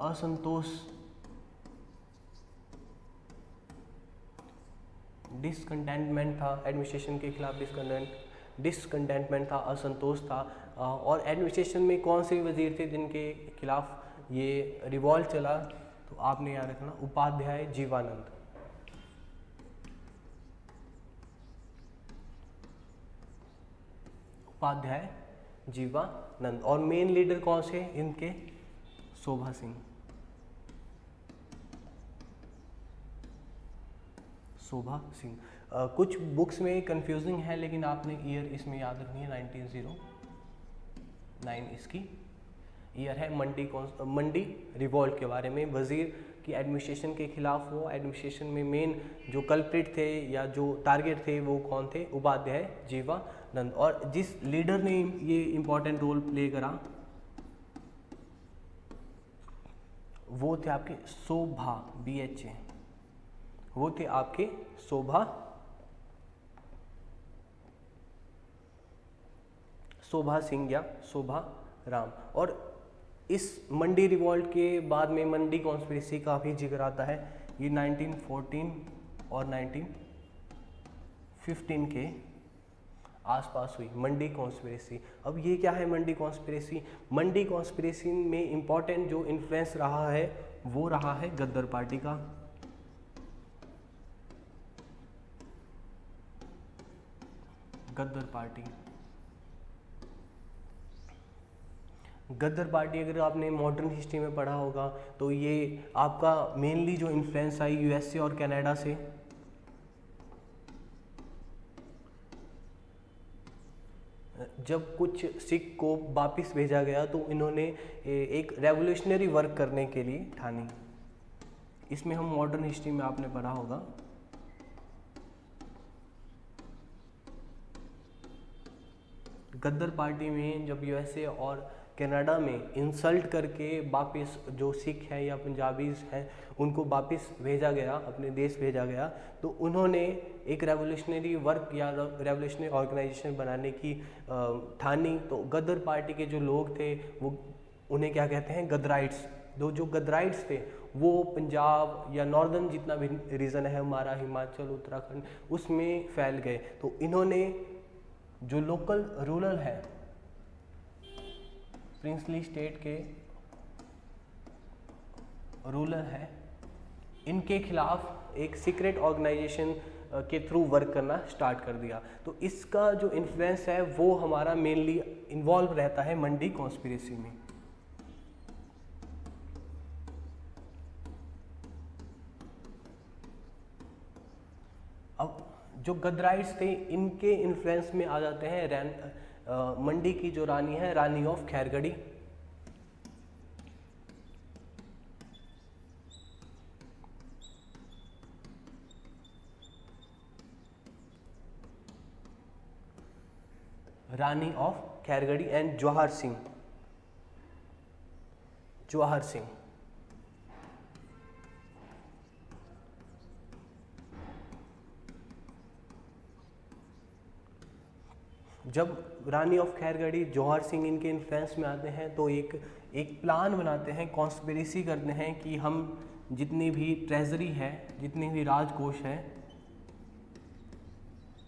Speaker 1: असंतोष, डिसकंटेंटमेंट था एडमिनिस्ट्रेशन के खिलाफ, डिसकंटेंटमेंट था, असंतोष था। और एडमिनिस्ट्रेशन में कौन से वजीर थे जिनके खिलाफ ये रिवॉल्ट चला? तो आपने याद रखना उपाध्याय जीवानंद। उपाध्याय जीवानंद। और मेन लीडर कौन से इनके? शोभा सिंह। शोभा सिंह। कुछ बुक्स में कंफ्यूजिंग है, लेकिन आपने ईयर इसमें याद रखनी है, 1909 इसकी ईयर है। मंडी रिवॉल्ट के बारे में, वजीर की एडमिनिस्ट्रेशन के खिलाफ वो एडमिनिस्ट्रेशन में मेन जो कल्प्रिट थे या जो टारगेट थे वो कौन थे? उपाध्याय जीवानंद। और जिस लीडर ने ये इम्पोर्टेंट रोल प्ले करा वो थे आपके शोभा, BHA, वो थे आपके शोभा सिंह या शोभा राम। और इस मंडी रिवॉल्ट के बाद में मंडी कॉन्स्पिरेसी का भी जिक्र आता है। ये 1914 और 1915 के आसपास हुई मंडी कॉन्स्पिरेसी। अब ये क्या है मंडी कॉन्स्पिरेसी? मंडी कॉन्स्पिरेसी में इम्पोर्टेंट जो इन्फ्लुएंस रहा है वो रहा है गद्दार पार्टी का। गद्दार पार्टी अगर आपने मॉडर्न हिस्ट्री में पढ़ा होगा तो ये आपका मेनली जो इन्फ्लुएंस आई USA और कनाडा से। जब कुछ सिख को वापस भेजा गया तो इन्होंने एक रेवोल्यूशनरी वर्क करने के लिए ठानी। इसमें हम मॉडर्न हिस्ट्री में आपने पढ़ा होगा। गद्दार पार्टी में जब USA और कनाडा में इंसल्ट करके वापस जो सिख हैं या पंजाबीज हैं उनको वापस भेजा गया, अपने देश भेजा गया, तो उन्होंने एक रेवोल्यूशनरी वर्क या रेवोल्यूशनरी ऑर्गेनाइजेशन बनाने की ठानी। तो गद्दार पार्टी के जो लोग थे वो उन्हें क्या कहते हैं? गद्राइट्स। जो गद्राइट्स थे वो पंजाब या नॉर्दर्न जितना भी रीजन है हमारा, हिमाचल, उत्तराखंड, उसमें फैल गए। तो इन्होंने जो लोकल रूरल है प्रिंसली स्टेट के रूलर है, इनके खिलाफ एक सीक्रेट ऑर्गेनाइजेशन के थ्रू वर्क करना स्टार्ट कर दिया। तो इसका जो इन्फ्लुएंस है वो हमारा मेनली इन्वॉल्व रहता है मंडी कॉन्स्पिरेसी में। अब जो गद्राइट्स थे इनके इन्फ्लुएंस में आ जाते हैं मंडी की जो रानी है, रानी ऑफ खैरगढ़ी। रानी ऑफ खैरगढ़ी एंड जवाहर सिंह। जब रानी ऑफ खैरगढ़ी, जवाहर सिंह इनके इन्फ्लुएंस में आते हैं तो एक प्लान बनाते हैं, कॉन्स्पिरेसी करते हैं कि हम जितनी भी ट्रेजरी है, जितनी भी राजकोष है,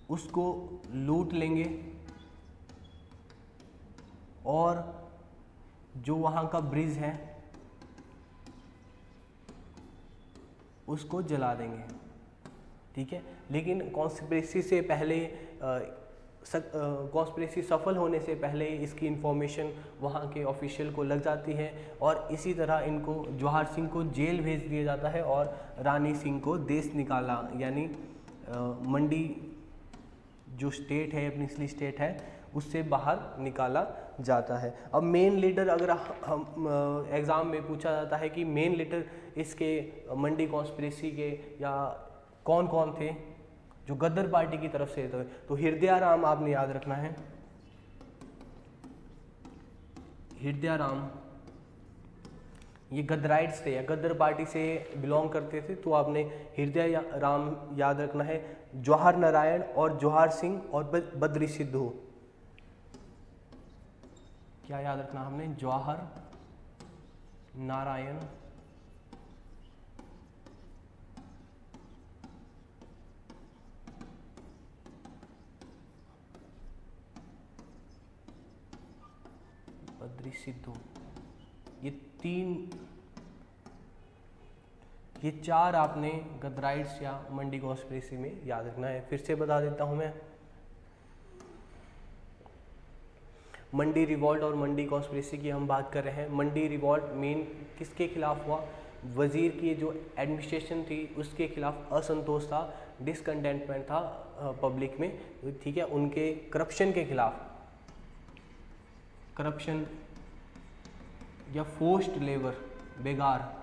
Speaker 1: उसको लूट लेंगे और जो वहाँ का ब्रिज है उसको जला देंगे। ठीक है, लेकिन कॉन्स्पिरेसी से पहले कॉन्स्पिरेसी सफल होने से पहले इसकी इन्फॉर्मेशन वहाँ के ऑफिशियल को लग जाती है और इसी तरह इनको जवाहर सिंह को जेल भेज दिया जाता है और रानी सिंह को देश निकाला, यानी मंडी जो स्टेट है, प्रिंसली स्टेट है, उससे बाहर निकाला जाता है। अब मेन लीडर, अगर हम एग्ज़ाम में पूछा जाता है कि मेन लीडर इसके मंडी कॉन्स्पिरेसी के या कौन कौन थे जो गद्दार पार्टी की तरफ से, तो हृदयाराम आपने याद रखना है। हृदयाराम ये गद्राइट्स थे या गद्दार पार्टी से बिलोंग करते थे, तो आपने हृदयाराम याद रखना है। जवाहर नारायण और जवाहर सिंह और बद्री सिद्धू, क्या याद रखना हमने? जवाहर नारायण बद्री सिद्धू, ये चार आपने गद्राइट्स या मंडी कॉन्स्पिरेसी में याद रखना है। फिर से बता देता हूं मैं, मंडी रिवॉल्ट और मंडी कॉन्स्पिरेसी की हम बात कर रहे हैं। मंडी रिवॉल्ट मेन किसके खिलाफ हुआ? वजीर की जो एडमिनिस्ट्रेशन थी उसके खिलाफ असंतोष था, डिसकंटेंटमेंट था पब्लिक में, ठीक है, उनके करप्शन के खिलाफ, करप्शन या फोर्स्ड लेबर, बेगार,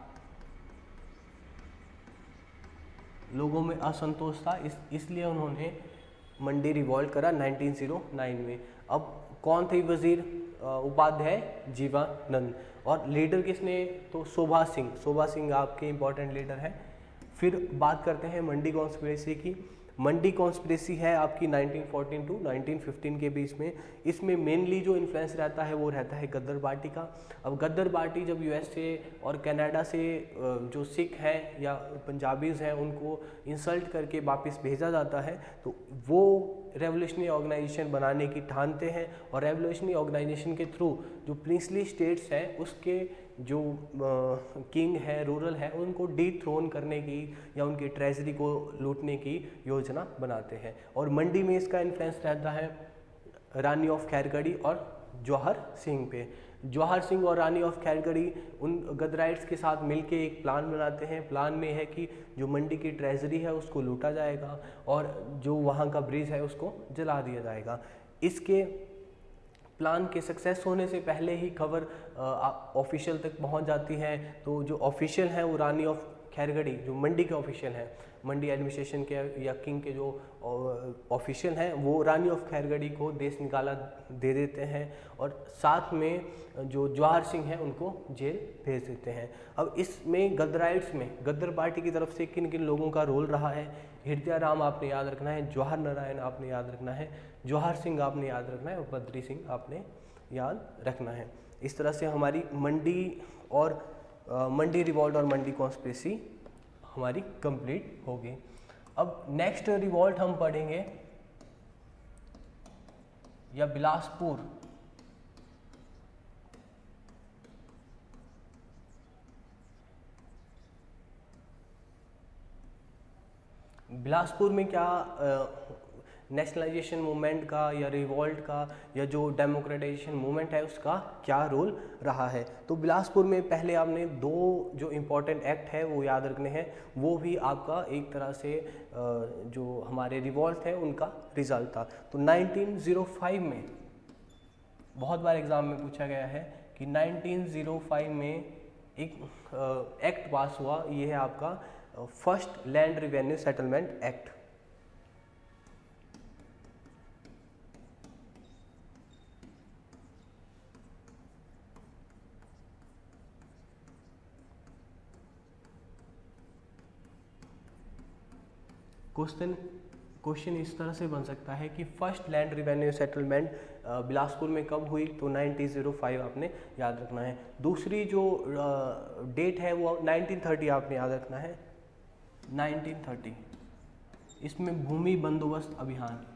Speaker 1: लोगों में असंतोष था, इसलिए उन्होंने मंडी रिवॉल्ट करा 1909 में। अब कौन थे वजीर? उपाध्याय जीवानंद। और लीडर किसने? तो शोभा सिंह आपके इंपॉर्टेंट लीडर हैं। फिर बात करते हैं मंडी कॉन्स्पिरेसी की। मंडी कॉन्स्पिरेसी है आपकी 1914 टू 1915 के बीच में। इसमें मेनली जो इन्फ्लुएंस रहता है वो रहता है गदर पार्टी का। अब गदर पार्टी जब यूएसए और कनाडा से जो सिख हैं या पंजाबीज़ हैं उनको इंसल्ट करके वापस भेजा जाता है, तो वो रेवोल्यूशनरी ऑर्गेनाइजेशन बनाने की ठानते हैं, और रेवोल्यूशनरी ऑर्गेनाइजेशन के थ्रू जो प्रिंसली स्टेट्स हैं उसके जो किंग है, रूरल है, उनको डीथ्रोन करने की या उनकी ट्रेजरी को लूटने की योजना बनाते हैं। और मंडी में इसका इन्फ्लुएंस रहता है रानी ऑफ खैरगढ़ी और जवाहर सिंह पे। जवाहर सिंह और रानी ऑफ खैरगढ़ी उन गदराइट्स के साथ मिलके एक प्लान बनाते हैं। प्लान में है कि जो मंडी की ट्रेजरी है उसको लूटा जाएगा और जो वहाँ का ब्रिज है उसको जला दिया जाएगा। इसके प्लान के सक्सेस होने से पहले ही खबर ऑफिशियल तक पहुंच जाती है। तो जो ऑफिशियल हैं वो रानी ऑफ खैरगढ़ी, जो मंडी के ऑफिशियल हैं, मंडी एडमिनिस्ट्रेशन के या किंग के जो ऑफिशियल हैं, वो रानी ऑफ खैरगढ़ी को देश निकाला दे देते हैं और साथ में जो जवाहर सिंह हैं उनको जेल भेज देते हैं। अब इसमें गदराइट्स में गदर पार्टी की तरफ से किन किन लोगों का रोल रहा है? हृदय राम आपने याद रखना है, जवाहर नारायण आपने याद रखना है, जवाहर सिंह आपने याद रखना है और बद्री सिंह आपने याद रखना है। इस तरह से हमारी मंडी रिवॉल्ट और मंडी कॉन्स्पिरेसी हमारी कंप्लीट होगी। अब नेक्स्ट रिवॉल्ट हम पढ़ेंगे या बिलासपुर। बिलासपुर में क्या नेशनलाइजेशन मूवमेंट का या रिवॉल्ट का या जो डेमोक्रेटाइजेशन मूवमेंट है उसका क्या रोल रहा है? तो बिलासपुर में पहले आपने दो जो इम्पोर्टेंट एक्ट है वो याद रखने हैं, वो भी आपका एक तरह से जो हमारे रिवॉल्ट है उनका रिजल्ट था। तो 1905 में बहुत बार एग्जाम में पूछा गया है कि 1905 में एक एक्ट पास हुआ, ये है आपका first land revenue settlement act. Question इस तरह से बन सकता है कि first land revenue settlement Bilaspur में कब हुई? तो 1905 आपने याद रखना है। दूसरी जो डेट है वो 1930 आपने याद रखना है, 1930। इसमें भूमि बंदोबस्त अभियान,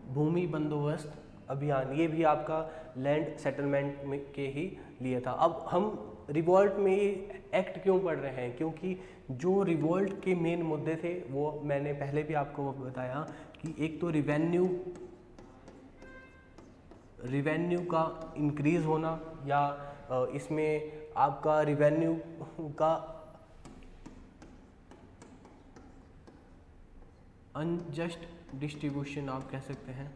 Speaker 1: भूमि बंदोबस्त अभियान, ये भी आपका लैंड सेटलमेंट में के ही लिए था। अब हम रिवॉल्ट में एक्ट क्यों पढ़ रहे हैं? क्योंकि जो रिवॉल्ट के मेन मुद्दे थे वो मैंने पहले भी आपको बताया कि एक तो रिवेन्यू का इंक्रीज होना या इसमें आपका रिवेन्यू का अनजस्ट डिस्ट्रीब्यूशन आप कह सकते हैं।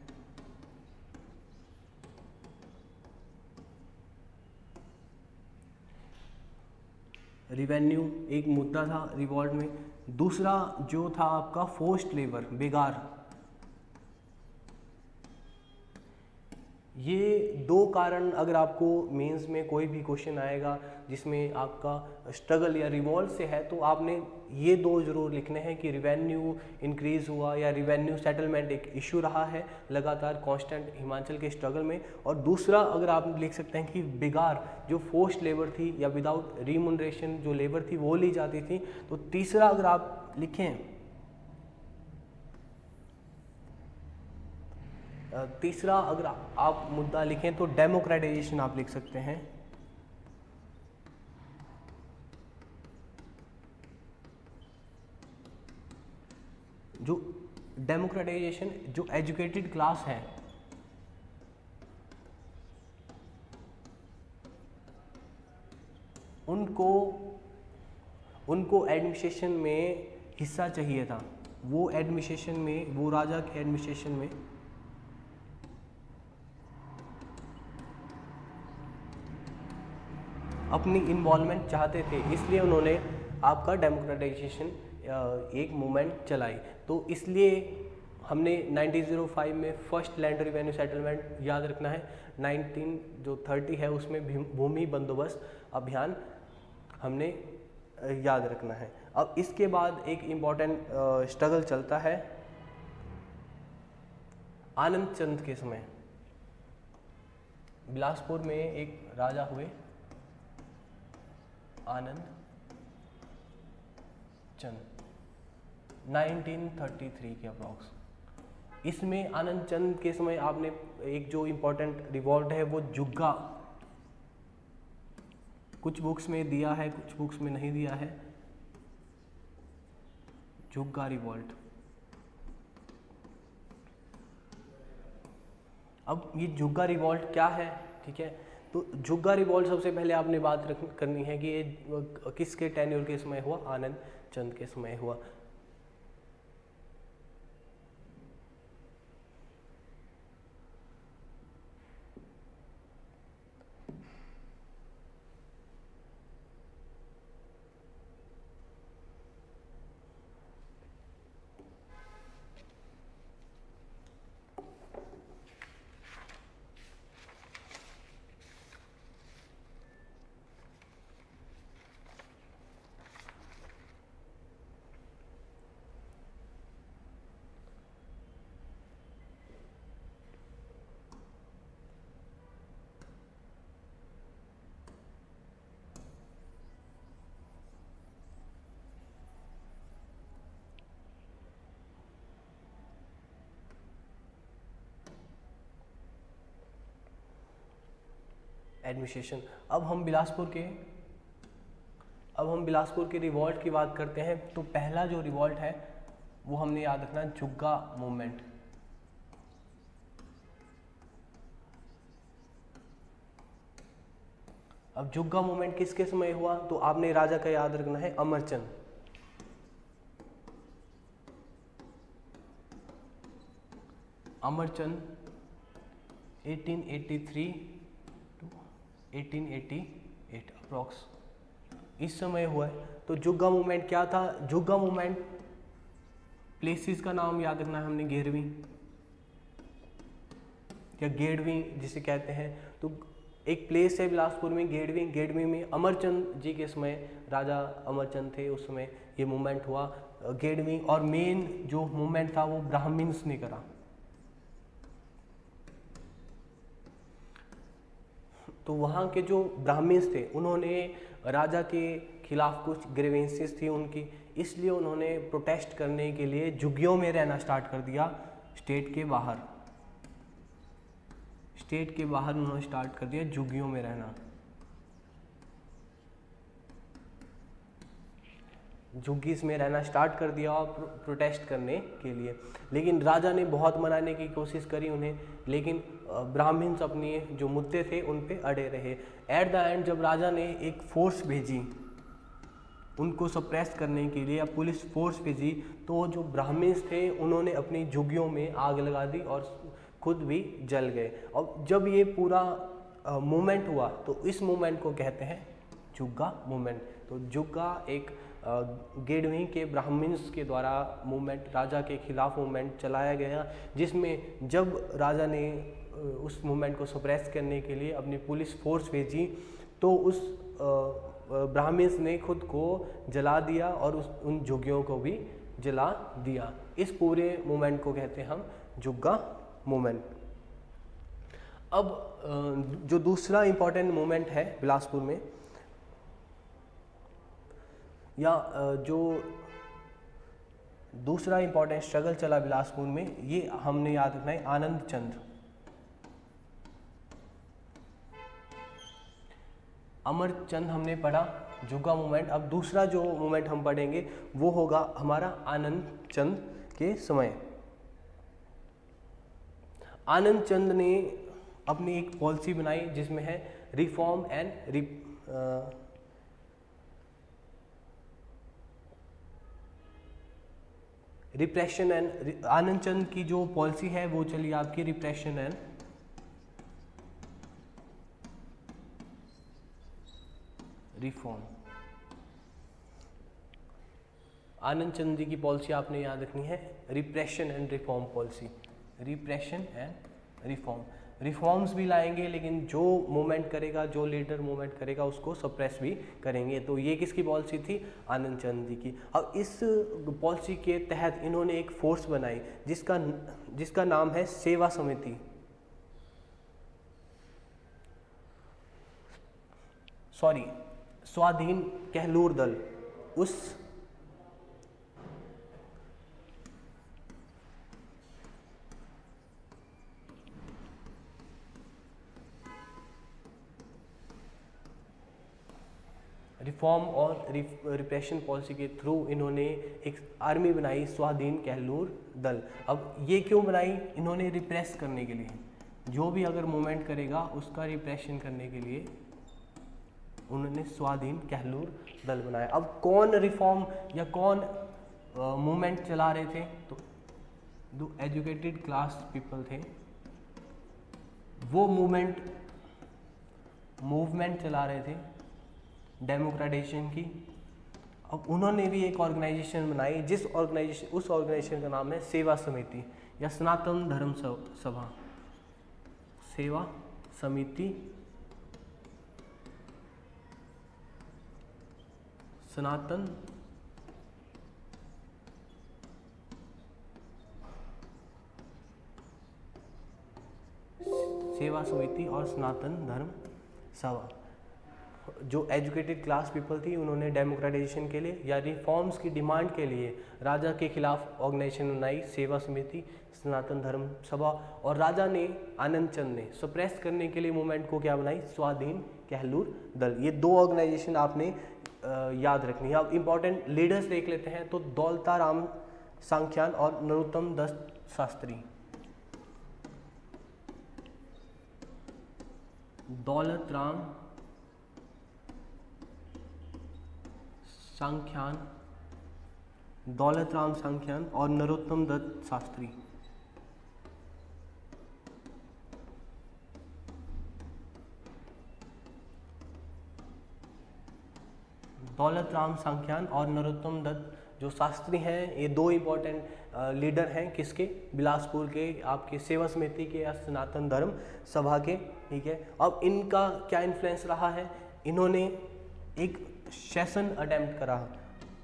Speaker 1: रिवेन्यू एक मुद्दा था रिवॉल्ट में। दूसरा जो था आपका फोर्स्ड लेबर, बेगार। ये दो कारण अगर आपको मेंस में कोई भी क्वेश्चन आएगा जिसमें आपका स्ट्रगल या रिवॉल्ट से है, तो आपने ये दो जरूर लिखने हैं कि रिवेन्यू इंक्रीज हुआ या रिवेन्यू सेटलमेंट एक इशू रहा है लगातार कांस्टेंट हिमाचल के स्ट्रगल में। और दूसरा अगर आप लिख सकते हैं कि बेगार जो फोर्स्ड लेबर थी या विदाउट रिम्यूनरेशन जो लेबर थी वो ली जाती थी। तो तीसरा अगर आप लिखें, तीसरा अगर आप मुद्दा लिखें तो डेमोक्रेटाइजेशन आप लिख सकते हैं। जो डेमोक्रेटाइजेशन, जो एजुकेटेड क्लास है उनको एडमिनिस्ट्रेशन में हिस्सा चाहिए था। वो एडमिनिस्ट्रेशन में, वो राजा के एडमिनिस्ट्रेशन में अपनी इन्वॉल्वमेंट चाहते थे, इसलिए उन्होंने आपका डेमोक्रेटाइजेशन एक मूवमेंट चलाई। तो इसलिए हमने 1905 में फर्स्ट लैंड रेवेन्यू सेटलमेंट याद रखना है। 1930 है उसमें भूमि बंदोबस्त अभियान हमने याद रखना है। अब इसके बाद एक इम्पॉर्टेंट स्ट्रगल चलता है आनंद चंद के समय। बिलासपुर में एक राजा हुए आनंद चंद, 1933 के अप्रॉक्स। इसमें आनंद चंद के समय आपने एक जो इम्पोर्टेंट रिवॉल्ट है वो जुग्गा, कुछ बुक्स में दिया है, कुछ बुक्स में नहीं दिया है, जुग्गा रिवॉल्ट। अब ये जुग्गा रिवॉल्ट क्या है, ठीक है। तो जुग्गा रिवॉल्ट सबसे पहले आपने बात करनी है कि ये किसके टेन्योर के समय हुआ, आनंद चंद के समय हुआ। एडमिनिस्ट्रेशन। अब हम बिलासपुर के रिवॉल्ट की बात करते हैं। तो पहला जो रिवॉल्ट है वो हमने याद रखना, जुग्गा मूवमेंट। अब जुग्गा मूवमेंट किसके समय हुआ, तो आपने राजा का याद रखना है, अमरचंद। अमरचंद 1883 टू 1888 अप्रॉक्स इस समय हुआ है। तो जुग्गा मूवमेंट क्या था, जुग्गा मूवमेंट प्लेसेस का नाम याद रखना है हमने, गेरवी या गेड़वी जिसे कहते हैं। तो एक प्लेस है बिलासपुर में गेड़वी, गेड़वी में अमरचंद जी के समय, राजा अमरचंद थे उस समय ये मूवमेंट हुआ गेड़वी। और मेन जो मूवमेंट था वो ब्राह्मण्स ने करा। तो वहाँ के जो ब्राह्मण्स थे उन्होंने राजा के खिलाफ कुछ ग्रीवेंसेस थी उनकी, इसलिए उन्होंने प्रोटेस्ट करने के लिए झुग्गियों में रहना स्टार्ट कर दिया। स्टेट के बाहर उन्होंने स्टार्ट कर दिया झुग्गियों में रहना। झुग्गीस में रहना स्टार्ट कर दिया और प्रोटेस्ट करने के लिए। लेकिन राजा ने बहुत मनाने की कोशिश करी उन्हें, लेकिन ब्राह्मण्स अपनी जो मुद्दे थे उन पे अड़े रहे। एट द एंड जब राजा ने एक फोर्स भेजी उनको सप्रेस करने के लिए, या पुलिस फोर्स भेजी, तो जो ब्राह्मण्स थे उन्होंने अपनी झुग्गियों में आग लगा दी और खुद भी जल गए। और जब ये पूरा मूवमेंट हुआ तो इस मूवमेंट को कहते हैं जुग्गा मूवमेंट। तो जुग्गा एक गेड़वी के ब्राह्मण्स के द्वारा मूवमेंट, राजा के खिलाफ मूवमेंट चलाया गया, जिसमें जब राजा ने उस मूवमेंट को सप्रेस करने के लिए अपनी पुलिस फोर्स भेजी तो उस ब्राह्मण्स ने खुद को जला दिया और उन झुग्गियों को भी जला दिया। इस पूरे मूवमेंट को कहते हैं हम जुग्गा मूवमेंट। अब जो दूसरा इम्पॉर्टेंट मूवमेंट है बिलासपुर में, या जो दूसरा इम्पॉर्टेंट स्ट्रगल चला बिलासपुर में, ये हमने याद रखना है, आनंद चंद। अमरचंद हमने पढ़ा, जुग्गा मूवमेंट। अब दूसरा जो मूवमेंट हम पढ़ेंगे वो होगा हमारा आनंद चंद के समय। आनंद चंद ने अपनी एक पॉलिसी बनाई जिसमें है रिफॉर्म एंड रिप्रेशन एंड, आनंद चंद की जो पॉलिसी है वो चली आपकी रिप्रेशन एंड रिफॉर्म। आनंद चंद जी की पॉलिसी आपने याद रखनी है repression and reform policy, repression and reform. Reforms भी लाएंगे लेकिन जो मूवमेंट करेगा, जो लीडर मूवमेंट करेगा उसको सप्रेस भी करेंगे। तो ये किसकी पॉलिसी थी? आनंद चंद जी की। अब इस पॉलिसी के तहत इन्होंने एक फोर्स बनाई जिसका नाम है सेवा समिति, स्वाधीन कहलूर दल। उस रिफॉर्म और रिप्रेशन पॉलिसी के थ्रू इन्होंने एक आर्मी बनाई, स्वाधीन कहलूर दल। अब ये क्यों बनाई? इन्होंने रिप्रेस करने के लिए, जो भी अगर मूवमेंट करेगा उसका रिप्रेशन करने के लिए उन्होंने स्वाधीन कहलूर दल बनाया। अब कौन रिफॉर्म या कौन मूवमेंट चला रहे थे? तो जो एजुकेटेड क्लास पीपल थे वो मूवमेंट चला रहे थे डेमोक्रेटाइजेशन की। अब उन्होंने भी एक ऑर्गेनाइजेशन बनाई उस ऑर्गेनाइजेशन का नाम है सेवा समिति या सनातन धर्म सभा, सेवा समिति, सनातन सेवा समिति और सनातन धर्म सभा। जो एजुकेटेड क्लास पीपल थी उन्होंने डेमोक्रेटाइजेशन के लिए या रिफॉर्म्स की डिमांड के लिए राजा के खिलाफ ऑर्गेनाइजेशन बनाई, सेवा समिति, सनातन धर्म सभा। और राजा ने, आनंद चंद ने सप्रेस करने के लिए मूवमेंट को क्या बनाई? स्वाधीन कहलूर दल। ये दो ऑर्गेनाइजेशन आपने याद रखनी है। अब इंपॉर्टेंट लीडर्स देख लेते हैं। तो दौलताराम सांख्यान और नरोत्तम दत्त शास्त्री। दौलतराम सांख्यान और नरोत्तम दत्त शास्त्री। दौलतराम सांख्यान और नरोत्तम दत्त जो शास्त्री हैं, ये दो इम्पोर्टेंट लीडर हैं किसके? बिलासपुर के, आपके सेवा समिति के या सनातन धर्म सभा के। ठीक है, अब इनका क्या इन्फ्लुएंस रहा है? इन्होंने एक सेशन अटेम्प्ट करा,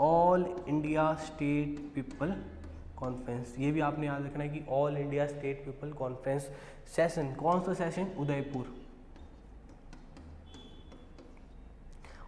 Speaker 1: all India state people conference. ये भी आपने याद रखना है कि all India state people conference session. कौन सा session? Udaipur.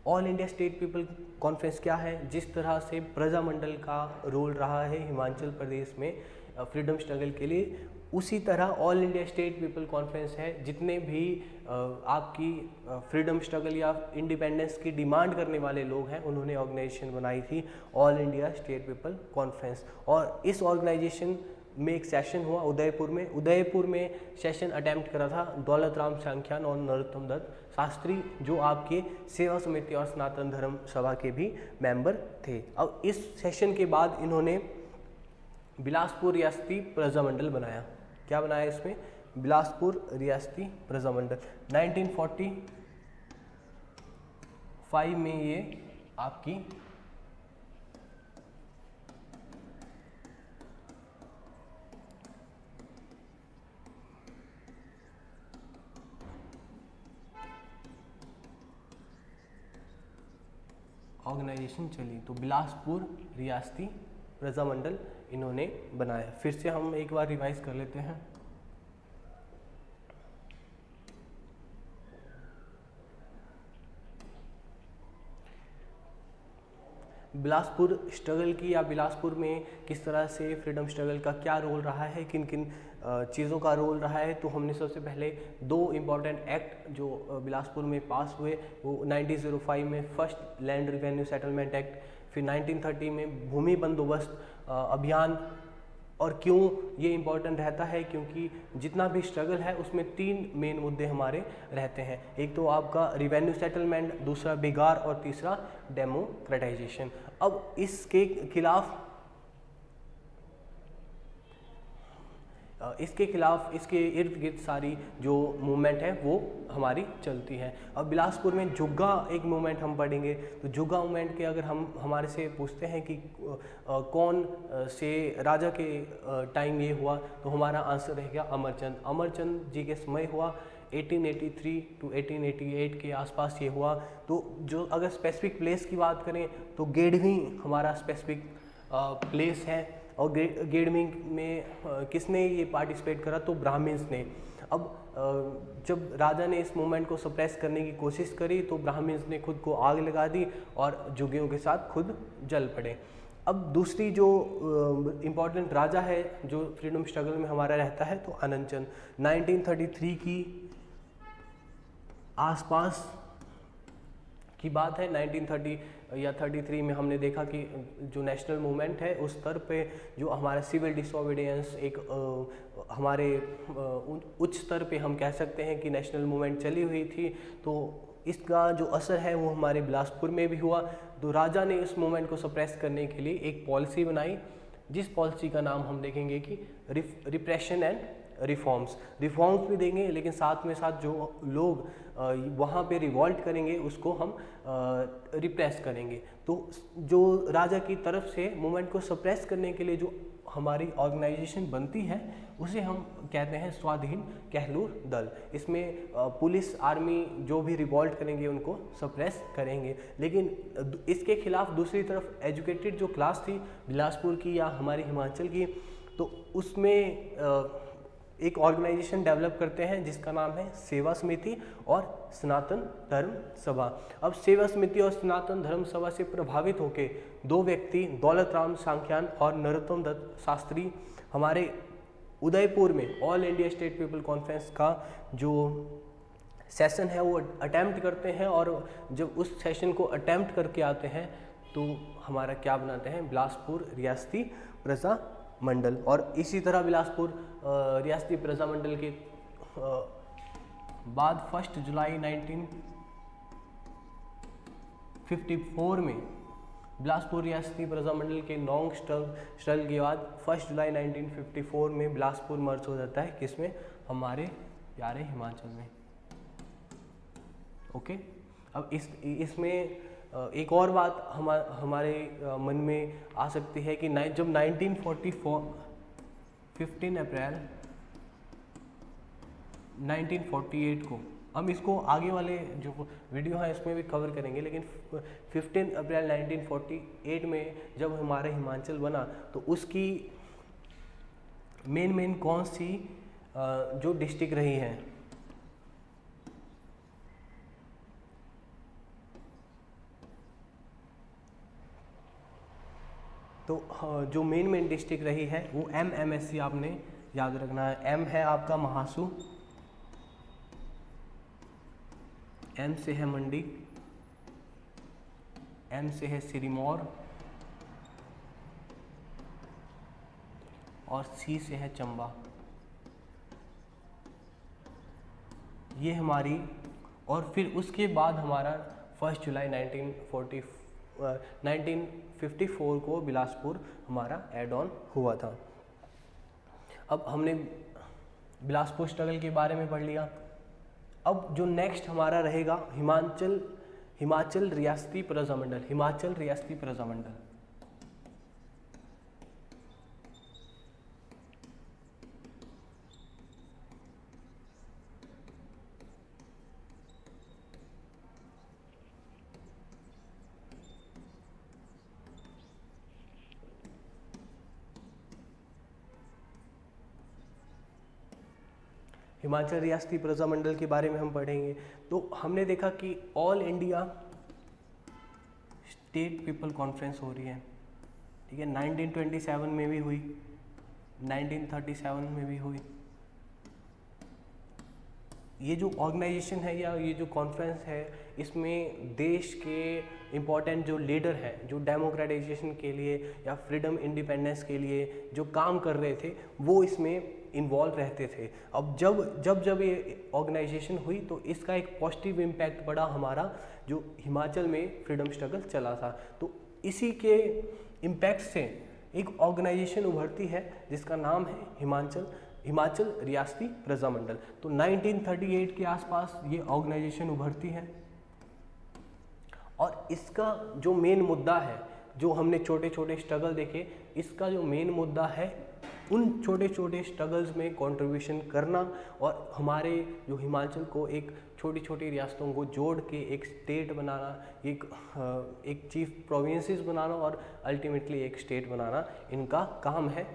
Speaker 1: All India state people conference क्या है? जिस तरह से प्रजामंडल का रोल रहा है हिमाचल प्रदेश में फ्रीडम स्ट्रगल के लिए, उसी तरह all India state people conference है। जितने भी आपकी फ्रीडम स्ट्रगल या इंडिपेंडेंस की डिमांड करने वाले लोग हैं उन्होंने ऑर्गेनाइजेशन बनाई थी all India state people conference. और इस ऑर्गेनाइजेशन में एक सेशन हुआ उदयपुर में सेशन अटेम्प्ट करा था दौलतराम सांख्यान और नरोत्तम दत्त शास्त्री, जो आपके सेवा समिति और सनातन धर्म सभा के भी मेंबर थे। अब इस सेशन के बाद इन्होंने बिलासपुर रियासती प्रजामंडल बनाया। क्या बनाया इसमें? बिलासपुर रियासती प्रजामंडल। 1945 में ये आपकी ऑर्गेनाइजेशन चली। तो बिलासपुर रियासती प्रजामंडल इन्होंने बनाया। फिर से हम एक बार रिवाइज कर लेते हैं। बिलासपुर स्ट्रगल की या बिलासपुर में किस तरह से फ्रीडम स्ट्रगल का क्या रोल रहा है, किन किन चीज़ों का रोल रहा है, तो हमने सबसे पहले दो इम्पॉर्टेंट एक्ट जो बिलासपुर में पास हुए वो 1905 में first land revenue settlement act, फिर 1930 में भूमि बंदोबस्त अभियान और क्यों ये इम्पोर्टेंट रहता है, क्योंकि जितना भी स्ट्रगल है उसमें 3 मेन मुद्दे हमारे रहते हैं। एक तो आपका रिवेन्यू सेटलमेंट, दूसरा बिगाड़ और तीसरा डेमोक्रेटाइजेशन। अब इसके खिलाफ इसके इर्द गिर्द सारी जो मूवमेंट है वो हमारी चलती है। अब बिलासपुर में जुग्गा एक मूवमेंट हम पढ़ेंगे। तो जुग्गा मूवमेंट के अगर हम हमारे से पूछते हैं कि कौन से राजा के टाइम ये हुआ, तो हमारा आंसर रहेगा अमरचंद। अमरचंद जी के समय हुआ, 1883 टू 1888 के आसपास ये हुआ। तो जो अगर स्पेसिफिक प्लेस की बात करें तो गेडवी हमारा स्पेसिफिक प्लेस है। और गेडमी में किसने ये पार्टिसिपेट करा, तो ब्राह्मण्स ने। अब जब राजा ने इस मूवमेंट को सप्रेस करने की कोशिश करी तो ब्राह्मण्स ने खुद को आग लगा दी और जुग्गियों के साथ खुद जल पड़े। अब दूसरी जो इम्पोर्टेंट राजा है जो फ्रीडम स्ट्रगल में हमारा रहता है, तो आनंदचंद। 1933 की आसपास की बात है। 1930 या 33 में हमने देखा कि जो नेशनल मूवमेंट है उस स्तर पे जो हमारा सिविल डिसोबीडियंस एक हमारे उच्च स्तर पे हम कह सकते हैं कि नेशनल मूवमेंट चली हुई थी। तो इसका जो असर है वो हमारे बिलासपुर में भी हुआ। तो राजा ने इस मूवमेंट को सप्रेस करने के लिए एक पॉलिसी बनाई, जिस पॉलिसी का नाम हम देखेंगे कि रिप्रेशन एंड रिफॉर्म्स भी देंगे, लेकिन साथ में साथ जो लोग वहाँ पे रिवॉल्ट करेंगे उसको हम रिप्रेस करेंगे। तो जो राजा की तरफ से मूवमेंट को सप्रेस करने के लिए जो हमारी ऑर्गेनाइजेशन बनती है उसे हम कहते हैं स्वाधीन कहलूर दल। इसमें पुलिस आर्मी जो भी रिवॉल्ट करेंगे उनको सप्रेस करेंगे। लेकिन इसके खिलाफ दूसरी तरफ एजुकेटेड जो क्लास थी बिलासपुर की या हमारी हिमाचल की, तो उसमें एक ऑर्गेनाइजेशन डेवलप करते हैं जिसका नाम है सेवा समिति और सनातन धर्म सभा। अब सेवा समिति और सनातन धर्म सभा से प्रभावित होकर 2 व्यक्ति, दौलत राम सांख्यान और नरोत्तम दत्त शास्त्री, हमारे उदयपुर में all India state people conference का जो सेशन है वो अटेम्प्ट करते हैं। और जब उस सेशन को अटेम्प्ट करके आते हैं तो हमारा क्या बनाते हैं, बिलासपुर रियासती प्रजा मंडल। और इसी तरह बिलासपुर रियासती प्रजा मंडल के बाद 1 जुलाई 1954 में बिलासपुर रियासती प्रजा मंडल के लॉन्ग स्ट्रगल के बाद 1 जुलाई 1954 में बिलासपुर मर्ज हो जाता है किसमें, हमारे प्यारे हिमाचल में। ओके। अब इसमें एक और बात हमारे मन में आ सकती है कि जब 1944 15 अप्रैल 1948 को, हम इसको आगे वाले जो वीडियो है इसमें भी कवर करेंगे, लेकिन 15 अप्रैल 1948 में जब हमारा हिमाचल बना तो उसकी मेन कौन सी जो डिस्ट्रिक्ट रही है, तो जो मेन डिस्ट्रिक्ट रही है वो MMSC आपने याद रखना है। M है आपका महासू, M से है मंडी, M से है सिरमौर और C से है चंबा। ये हमारी, और फिर उसके बाद हमारा 1 जुलाई 1954 को बिलासपुर हमारा एड ऑन हुआ था। अब हमने बिलासपुर स्ट्रगल के बारे में पढ़ लिया। अब जो नेक्स्ट हमारा रहेगा हिमाचल रियासती प्रजा मंडल, हिमाचल रियासती प्रजा मंडल। हिमाचल रियासती प्रजा मंडल के बारे में हम पढ़ेंगे। तो हमने देखा कि all India state people conference हो रही है, ठीक है। 1927 में भी हुई, 1937 में भी हुई, ये जो ऑर्गेनाइजेशन है या ये जो कॉन्फ्रेंस है, इसमें देश के इम्पोर्टेंट जो लीडर हैं, जो डेमोक्रेटाइजेशन के लिए या फ्रीडम इंडिपेंडेंस के लिए जो काम कर रहे थे, वो इसमें इन्वॉल्व रहते थे। अब जब जब जब ये ऑर्गेनाइजेशन हुई तो इसका एक पॉजिटिव इम्पैक्ट पड़ा हमारा जो हिमाचल में फ्रीडम स्ट्रगल चला था। तो इसी के इम्पैक्ट से एक ऑर्गेनाइजेशन उभरती है जिसका नाम है हिमाचल रियासती प्रजामंडल। तो 1938 के आसपास ये ऑर्गेनाइजेशन उभरती है और इसका जो मेन मुद्दा है, जो हमने छोटे छोटे स्ट्रगल देखे, इसका जो मेन मुद्दा है उन छोटे छोटे स्ट्रगल्स में कंट्रीब्यूशन करना और हमारे जो हिमाचल को एक छोटी छोटी रियासतों को जोड़ के एक स्टेट बनाना, एक चीफ प्रोविंसेस बनाना और अल्टीमेटली एक स्टेट बनाना इनका काम है।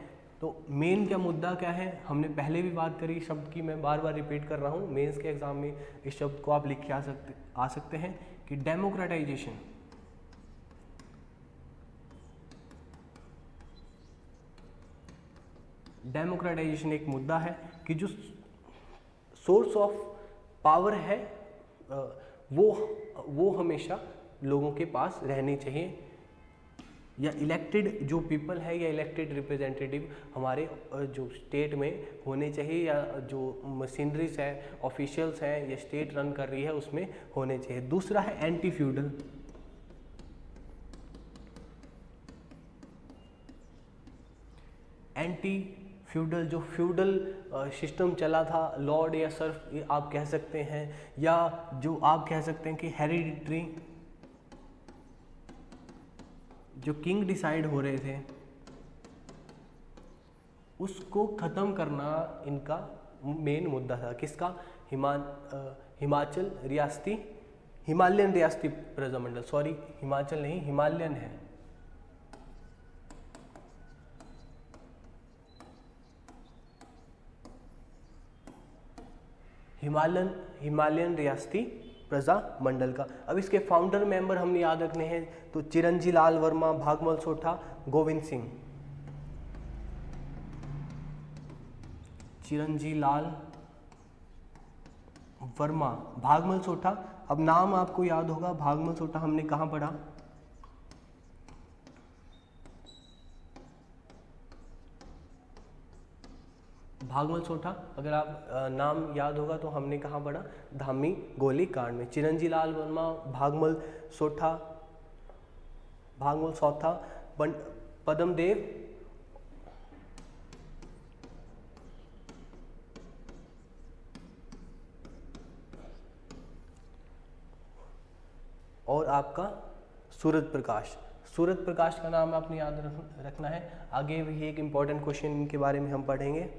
Speaker 1: तो मेन क्या मुद्दा क्या है, हमने पहले भी बात करी शब्द की, मैं बार बार रिपीट कर रहा हूँ। मेंस के एग्जाम में इस शब्द को आप लिख के आ सकते हैं कि डेमोक्रेटाइजेशन। डेमोक्रेटाइजेशन एक मुद्दा है कि जो सोर्स ऑफ पावर है वो हमेशा लोगों के पास रहनी चाहिए, या इलेक्टेड जो पीपल है या इलेक्टेड रिप्रेजेंटेटिव हमारे जो स्टेट में होने चाहिए, या जो मशीनरीज है, ऑफिशियल्स हैं, या स्टेट रन कर रही है उसमें होने चाहिए। दूसरा है एंटी फ्यूडल। एंटी फ्यूडल, जो फ्यूडल सिस्टम चला था, लॉर्ड या सर्फ आप कह सकते हैं, या जो आप कह सकते हैं कि हेरिडिटरी, जो किंग डिसाइड हो रहे थे, उसको ख़त्म करना इनका मेन मुद्दा था। किसका? हिमालयन रियासती प्रजामंडल, सॉरी हिमाचल नहीं, हिमालयन है। हिमालयन रियासती प्रजामंडल का। अब इसके फाउंडर मेंबर हमने याद रखने हैं, तो चिरंजी लाल वर्मा, भागमल सोठा, गोविंद सिंह। चिरंजी लाल वर्मा, भागमल सोठा। अब नाम आपको याद होगा, भागमल सोठा हमने कहाँ पढ़ा? भागमल सोठा अगर आप नाम याद होगा तो हमने कहाँ पढ़ा? धामी गोली कांड में। चिरंजी लाल वर्मा, भागमल सोठा, पद्मदेव और आपका सूरज प्रकाश का नाम आपने याद रखना है। आगे भी एक इम्पॉर्टेंट क्वेश्चन इनके बारे में हम पढ़ेंगे।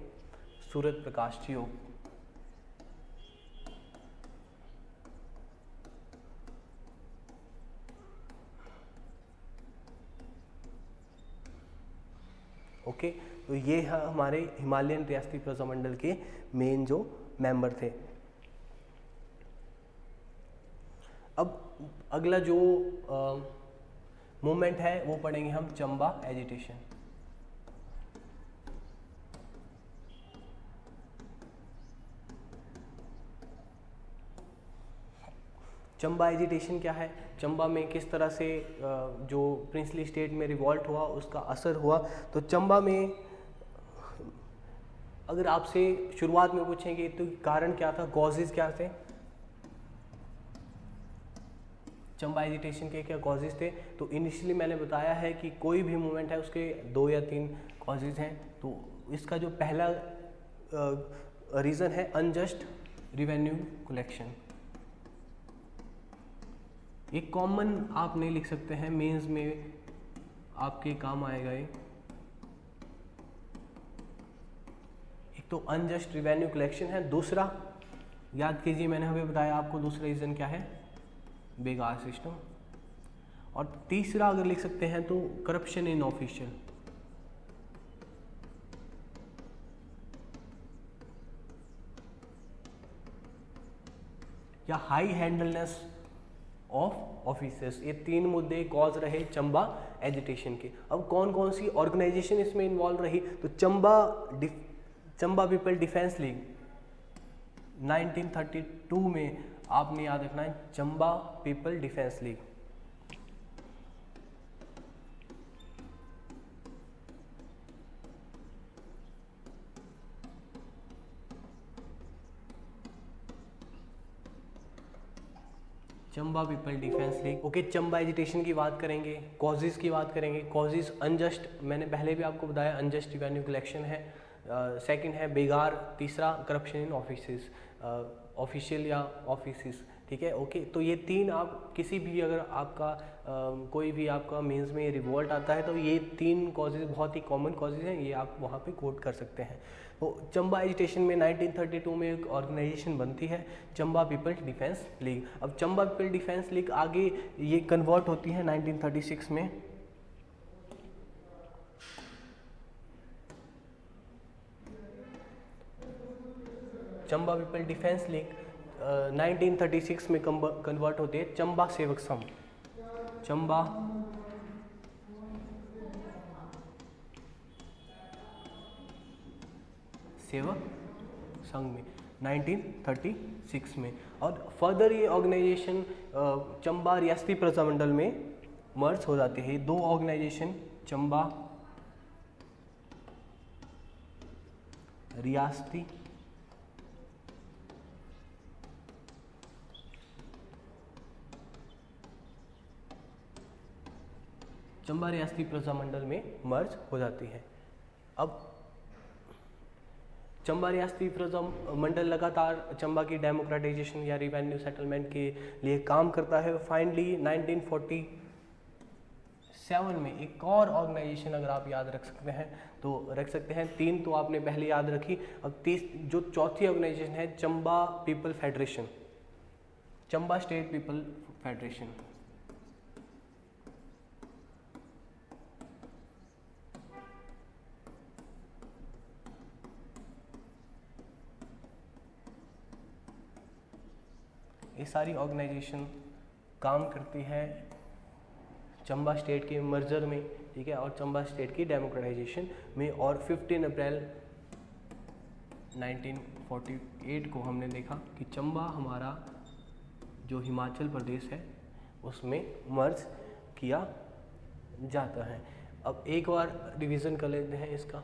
Speaker 1: सूरज प्रकाश जी हो। ओके, तो ये हमारे हिमालयन रियासती प्रजामंडल के मेन जो मेंबर थे। अब अगला जो मूवमेंट है वो पढ़ेंगे हम, चंबा एजिटेशन। चंबा एजिटेशन क्या है? चंबा में किस तरह से जो प्रिंसली स्टेट में रिवॉल्ट हुआ उसका असर हुआ। तो चंबा में अगर आपसे शुरुआत में पूछेंगे तो कारण क्या था, कॉजेज क्या थे, चंबा एजिटेशन के क्या कॉजेज थे? तो इनिशियली मैंने बताया है कि कोई भी मूवमेंट है उसके 2 या 3 कॉजेज हैं। तो इसका जो पहला रीज़न है अनजस्ट रिवेन्यू कलेक्शन। एक कॉमन आप नहीं लिख सकते हैं, मेंस में आपके काम आएगा ये। एक तो अनजस्ट रिवेन्यू कलेक्शन है, दूसरा याद कीजिए मैंने अभी बताया आपको, दूसरा रीज़न क्या है? बेकार सिस्टम। और तीसरा अगर लिख सकते हैं तो करप्शन इन ऑफिशियल, या हाई हैंडलनेस ऑफ ऑफिसर्स। ये 3 मुद्दे कॉज रहे चंबा एजिटेशन के। अब कौन कौन सी ऑर्गेनाइजेशन इसमें इन्वॉल्व रही? तो चंबा पीपल डिफेंस लीग, 1932 में आपने याद रखना है Chamba people defence league. Chamba people defence league. Okay, Chamba agitation की बात करेंगे, कॉजेज़ की बात करेंगे। कॉजेज़ अनजस्ट, मैंने पहले भी आपको बताया, अनजस्ट रिवेन्यू कलेक्शन है। सेकंड है बेगार। तीसरा करप्शन इन ऑफिसेस, ऑफिशियल या ऑफिसेस, ठीक है। ओके, तो ये तीन आप किसी भी अगर आपका कोई भी आपका मेंस में रिवोल्ट आता है तो ये तीन कॉजेज बहुत ही कॉमन कॉजेज हैं, ये आप वहाँ पे कोट कर सकते हैं। तो चंबा एजिटेशन में 1932 में एक ऑर्गेनाइजेशन बनती है, चंबा पीपल डिफेंस लीग। अब चंबा पीपल डिफेंस लीग आगे ये कन्वर्ट होती है 1936 में। चंबा पीपल डिफेंस लीग 1936 में कन्वर्ट होती है चंबा सेवक संघ, चंबा सेवक संघ में 1936 में। और फर्दर ये ऑर्गेनाइजेशन चंबा रियासती प्रजामंडल में मर्ज हो जाती है। दो ऑर्गेनाइजेशन चंबा रियासती चंबा रियासती प्रजामंडल में मर्ज हो जाती है। अब चंबा रियासती प्रजामंडल लगातार चंबा की डेमोक्रेटाइजेशन या रिवेन्यू सेटलमेंट के लिए काम करता है। फाइनली 1947 में एक और ऑर्गेनाइजेशन अगर आप याद रख सकते हैं तो रख सकते हैं, तीन तो आपने पहले याद रखी। अब जो चौथी ऑर्गेनाइजेशन है Chamba people federation, Chamba state people federation. ये सारी ऑर्गेनाइजेशन काम करती है चंबा स्टेट के मर्जर में, ठीक है, और चंबा स्टेट की डेमोक्रेटाइजेशन में। और 15 अप्रैल 1948 को हमने देखा कि चंबा हमारा जो हिमाचल प्रदेश है उसमें मर्ज किया जाता है। अब एक बार रिवीजन कर लेते हैं इसका।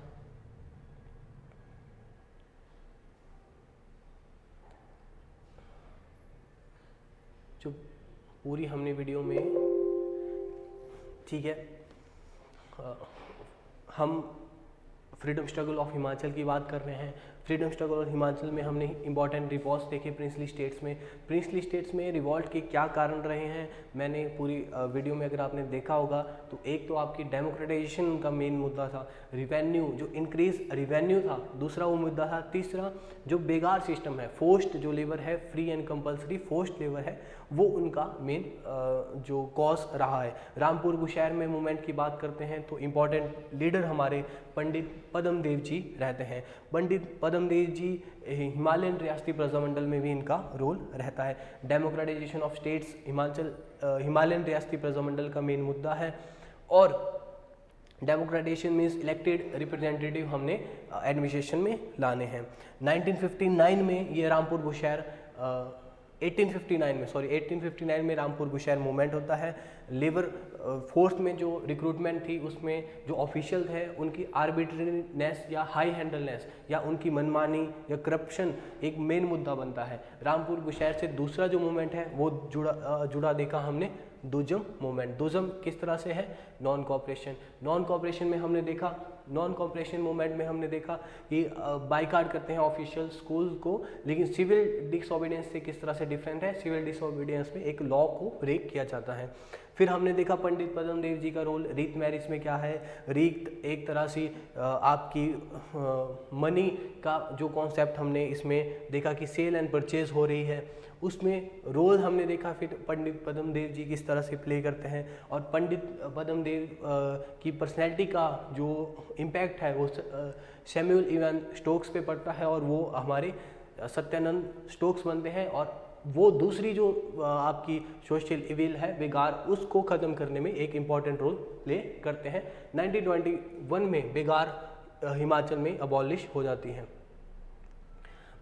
Speaker 1: जो पूरी हमने वीडियो में, ठीक है, हम फ्रीडम स्ट्रगल ऑफ हिमाचल की बात कर रहे हैं। फ्रीडम स्ट्रगल ऑफ हिमाचल में हमने इंपॉर्टेंट रिवॉल्ट्स देखे प्रिंसली स्टेट्स में। प्रिंसली स्टेट्स में रिवॉल्ट के क्या कारण रहे हैं मैंने पूरी वीडियो में अगर आपने देखा होगा तो एक तो आपकी डेमोक्रेटाइजेशन का मेन मुद्दा था, रिवेन्यू जो इंक्रीज रिवेन्यू था दूसरा वो मुद्दा था, तीसरा जो बेगार सिस्टम है, फोर्स्ड जो लेबर है, free and compulsory forced labour है, वो उनका मेन जो कॉज रहा है। रामपुर बुशहर में मूवमेंट की बात करते हैं तो इम्पॉर्टेंट लीडर हमारे पंडित पद्म देव जी रहते हैं। पंडित पद्म देव जी हिमालयन रियासती प्रजामंडल में भी इनका रोल रहता है। डेमोक्रेटाइजेशन ऑफ स्टेट्स हिमालयन रियासती प्रजामंडल का मेन मुद्दा है। और डेमोक्रेटाइजेशन मीन्स इलेक्टेड रिप्रेजेंटेटिव हमने एडमिनिस्ट्रेशन में लाने हैं। 1959 में ये रामपुर बुशहर 1859 में रामपुर बुशहर मूवमेंट होता है। लेबर फोर्स में जो रिक्रूटमेंट थी उसमें जो ऑफिशियल थे उनकी आर्बिट्रेरीनेस या हाई हैंडलनेस या उनकी मनमानी या करप्शन एक मेन मुद्दा बनता है। रामपुर बुशहर से दूसरा जो मूवमेंट है वो जुड़ा देखा हमने दुजम मूवमेंट। दुजम किस तरह से है, नॉन कॉपरेशन। नॉन कॉपरेशन में हमने देखा, नॉन कॉपरेशन मूवमेंट में हमने देखा कि बाइकाट करते हैं ऑफिशियल स्कूल को, लेकिन सिविल डिसओबीडियंस से किस तरह से डिफरेंट है। सिविल डिसओबीडियंस में एक लॉ को ब्रेक किया जाता है। फिर हमने देखा पंडित पद्म देव जी का रोल रीत मैरिज में क्या है। रीत एक तरह से आपकी मनी का जो कॉन्सेप्ट हमने इसमें देखा कि सेल एंड परचेज हो रही है, उसमें रोल हमने देखा फिर पंडित पद्म देव जी किस तरह से प्ले करते हैं। और पंडित पद्म देव की पर्सनैलिटी का जो इम्पैक्ट है वो सैमुअल इवन स्टोक्स पे पड़ता है और वो हमारे सत्यानंद स्टोक्स बनते हैं। और वो दूसरी जो आपकी सोशल इविल है बेगार, उसको ख़त्म करने में एक इम्पॉर्टेंट रोल प्ले करते हैं। 1921 में बेगार हिमाचल में अबॉलिश हो जाती है।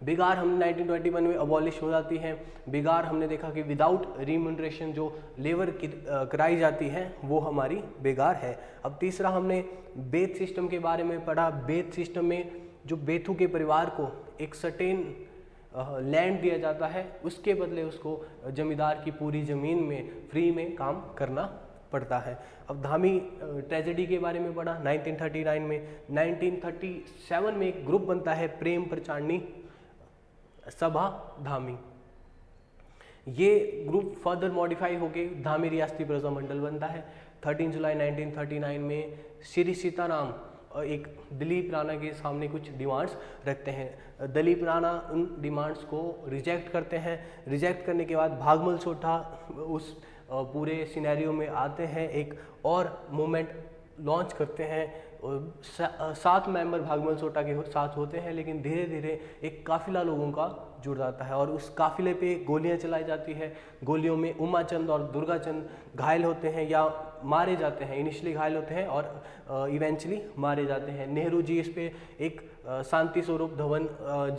Speaker 1: बिगार हमने 1921 में अबॉलिश हो जाती है। बिगार हमने देखा कि विदाउट रिम्यूनरेशन जो लेबर कराई जाती है वो हमारी बेगार है। अब तीसरा हमने बेथ सिस्टम के बारे में पढ़ा। बेथ सिस्टम में जो बेथू के परिवार को एक सर्टेन लैंड दिया जाता है, उसके बदले उसको जमींदार की पूरी ज़मीन में फ्री में काम करना पड़ता है। अब धामी ट्रेजेडी के बारे में पढ़ा 1939 में। 1937 में एक ग्रुप बनता है प्रेम प्रचारणी सभा धामी। ये ग्रुप फर्दर मॉडिफाई होके धामी रियासती प्रजामंडल बनता है। 13 जुलाई 1939 में श्री सीताराम एक दिलीप राणा के सामने कुछ डिमांड्स रखते हैं। दिलीप राणा उन डिमांड्स को रिजेक्ट करते हैं। रिजेक्ट करने के बाद भागमल सोठा उस पूरे सिनेरियो में आते हैं, एक और मूवमेंट लॉन्च करते हैं। 7 मेंबर भागमल सोठा के साथ होते हैं, लेकिन धीरे धीरे एक काफिला लोगों का जुड़ जाता है और उस काफिले पे गोलियां चलाई जाती है। गोलियों में उमाचंद और दुर्गाचंद घायल होते हैं या मारे जाते हैं। इनिशियली घायल होते हैं और इवेंचुअली मारे जाते हैं। नेहरू जी इस पे एक शांति स्वरूप धवन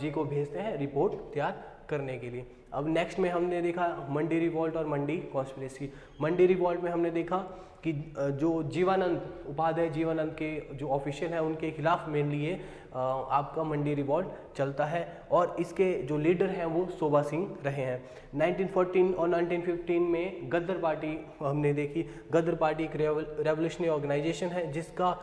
Speaker 1: जी को भेजते हैं रिपोर्ट तैयार करने के लिए। अब नेक्स्ट में हमने देखा मंडी रिवॉल्ट और मंडी कॉन्स्पिरेसी। मंडी रिवॉल्ट में हमने देखा कि जो जीवानंद उपाध्याय जीवानंद के जो ऑफिशियल हैं उनके खिलाफ मेनली ये आपका मंडी रिवॉल्ट चलता है और इसके जो लीडर हैं वो शोभा सिंह रहे हैं। 1914 और 1915 में गदर पार्टी हमने देखी। गदर पार्टी एक रेवोल्यूशनरी ऑर्गेनाइजेशन है जिसका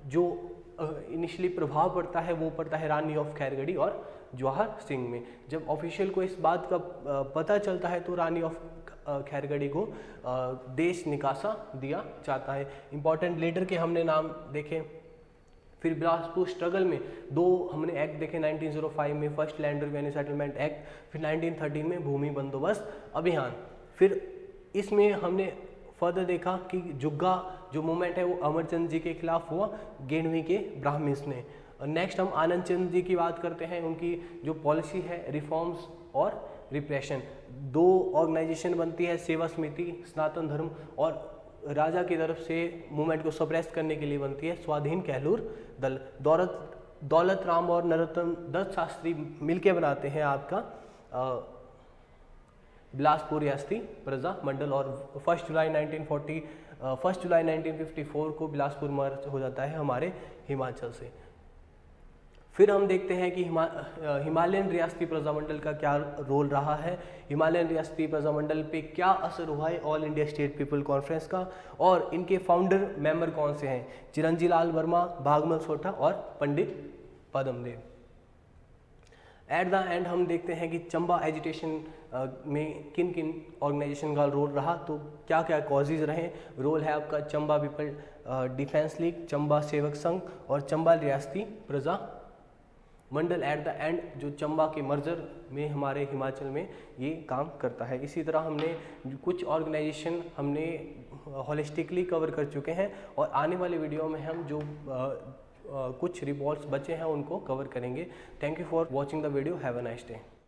Speaker 1: जो इनिशियली प्रभाव पड़ता है वो पड़ता है रानी ऑफ खैरगढ़ी और जवाहर सिंह में। जब ऑफिशियल को इस बात का पता चलता है तो रानी ऑफ खैरगढ़ी को देश निकासा दिया जाता है। इंपॉर्टेंट लीडर के हमने नाम देखे। फिर बिलासपुर स्ट्रगल में 2 हमने एक्ट देखे। 1905 में first land revenue settlement act, फिर 1913 में भूमि बंदोबस्त अभियान। फिर इसमें हमने फर्दर देखा कि जुग्गा जो मूवमेंट है वो अमरचंद जी के खिलाफ हुआ गेंडवी के ब्राह्मिन्स ने। नेक्स्ट हम आनंद चंद जी की बात करते हैं। उनकी जो पॉलिसी है रिफॉर्म्स और रिप्रेशन। 2 ऑर्गेनाइजेशन बनती है, सेवा समिति सनातन धर्म, और राजा की तरफ से मूवमेंट को सप्रेस करने के लिए बनती है स्वाधीन कहलूर दल। दौलत राम और नरोत्तम दत्त शास्त्री मिलके बनाते हैं आपका बिलासपुर रियासती प्रजा मंडल और 1 जुलाई 1954 को बिलासपुर मर्ज हो जाता है हमारे हिमाचल से। फिर हम देखते हैं कि हिमालयन रियासती प्रजामंडल का क्या रोल रहा है, हिमालयन रियासती प्रजामंडल पे क्या असर हुआ है all India state people conference का, और इनके फाउंडर मेंबर कौन से हैं, चिरंजी लाल वर्मा, भागमल सोठा और पंडित पद्मदेव। एट द एंड हम देखते हैं कि चंबा एजिटेशन में किन किन ऑर्गेनाइजेशन का रोल रहा, तो क्या क्या कॉजेज रहे। रोल है आपका Chamba people defence league, Chamba Sevak Sangh और चंबा रियासती प्रजा मंडल। एट द एंड जो चंबा के मर्जर में हमारे हिमाचल में ये काम करता है। इसी तरह हमने कुछ ऑर्गेनाइजेशन हमने होलिस्टिकली कवर कर चुके हैं और आने वाले वीडियो में हम जो कुछ रिवॉल्ट्स बचे हैं उनको कवर करेंगे। Thank you for watching the video. Have a nice day.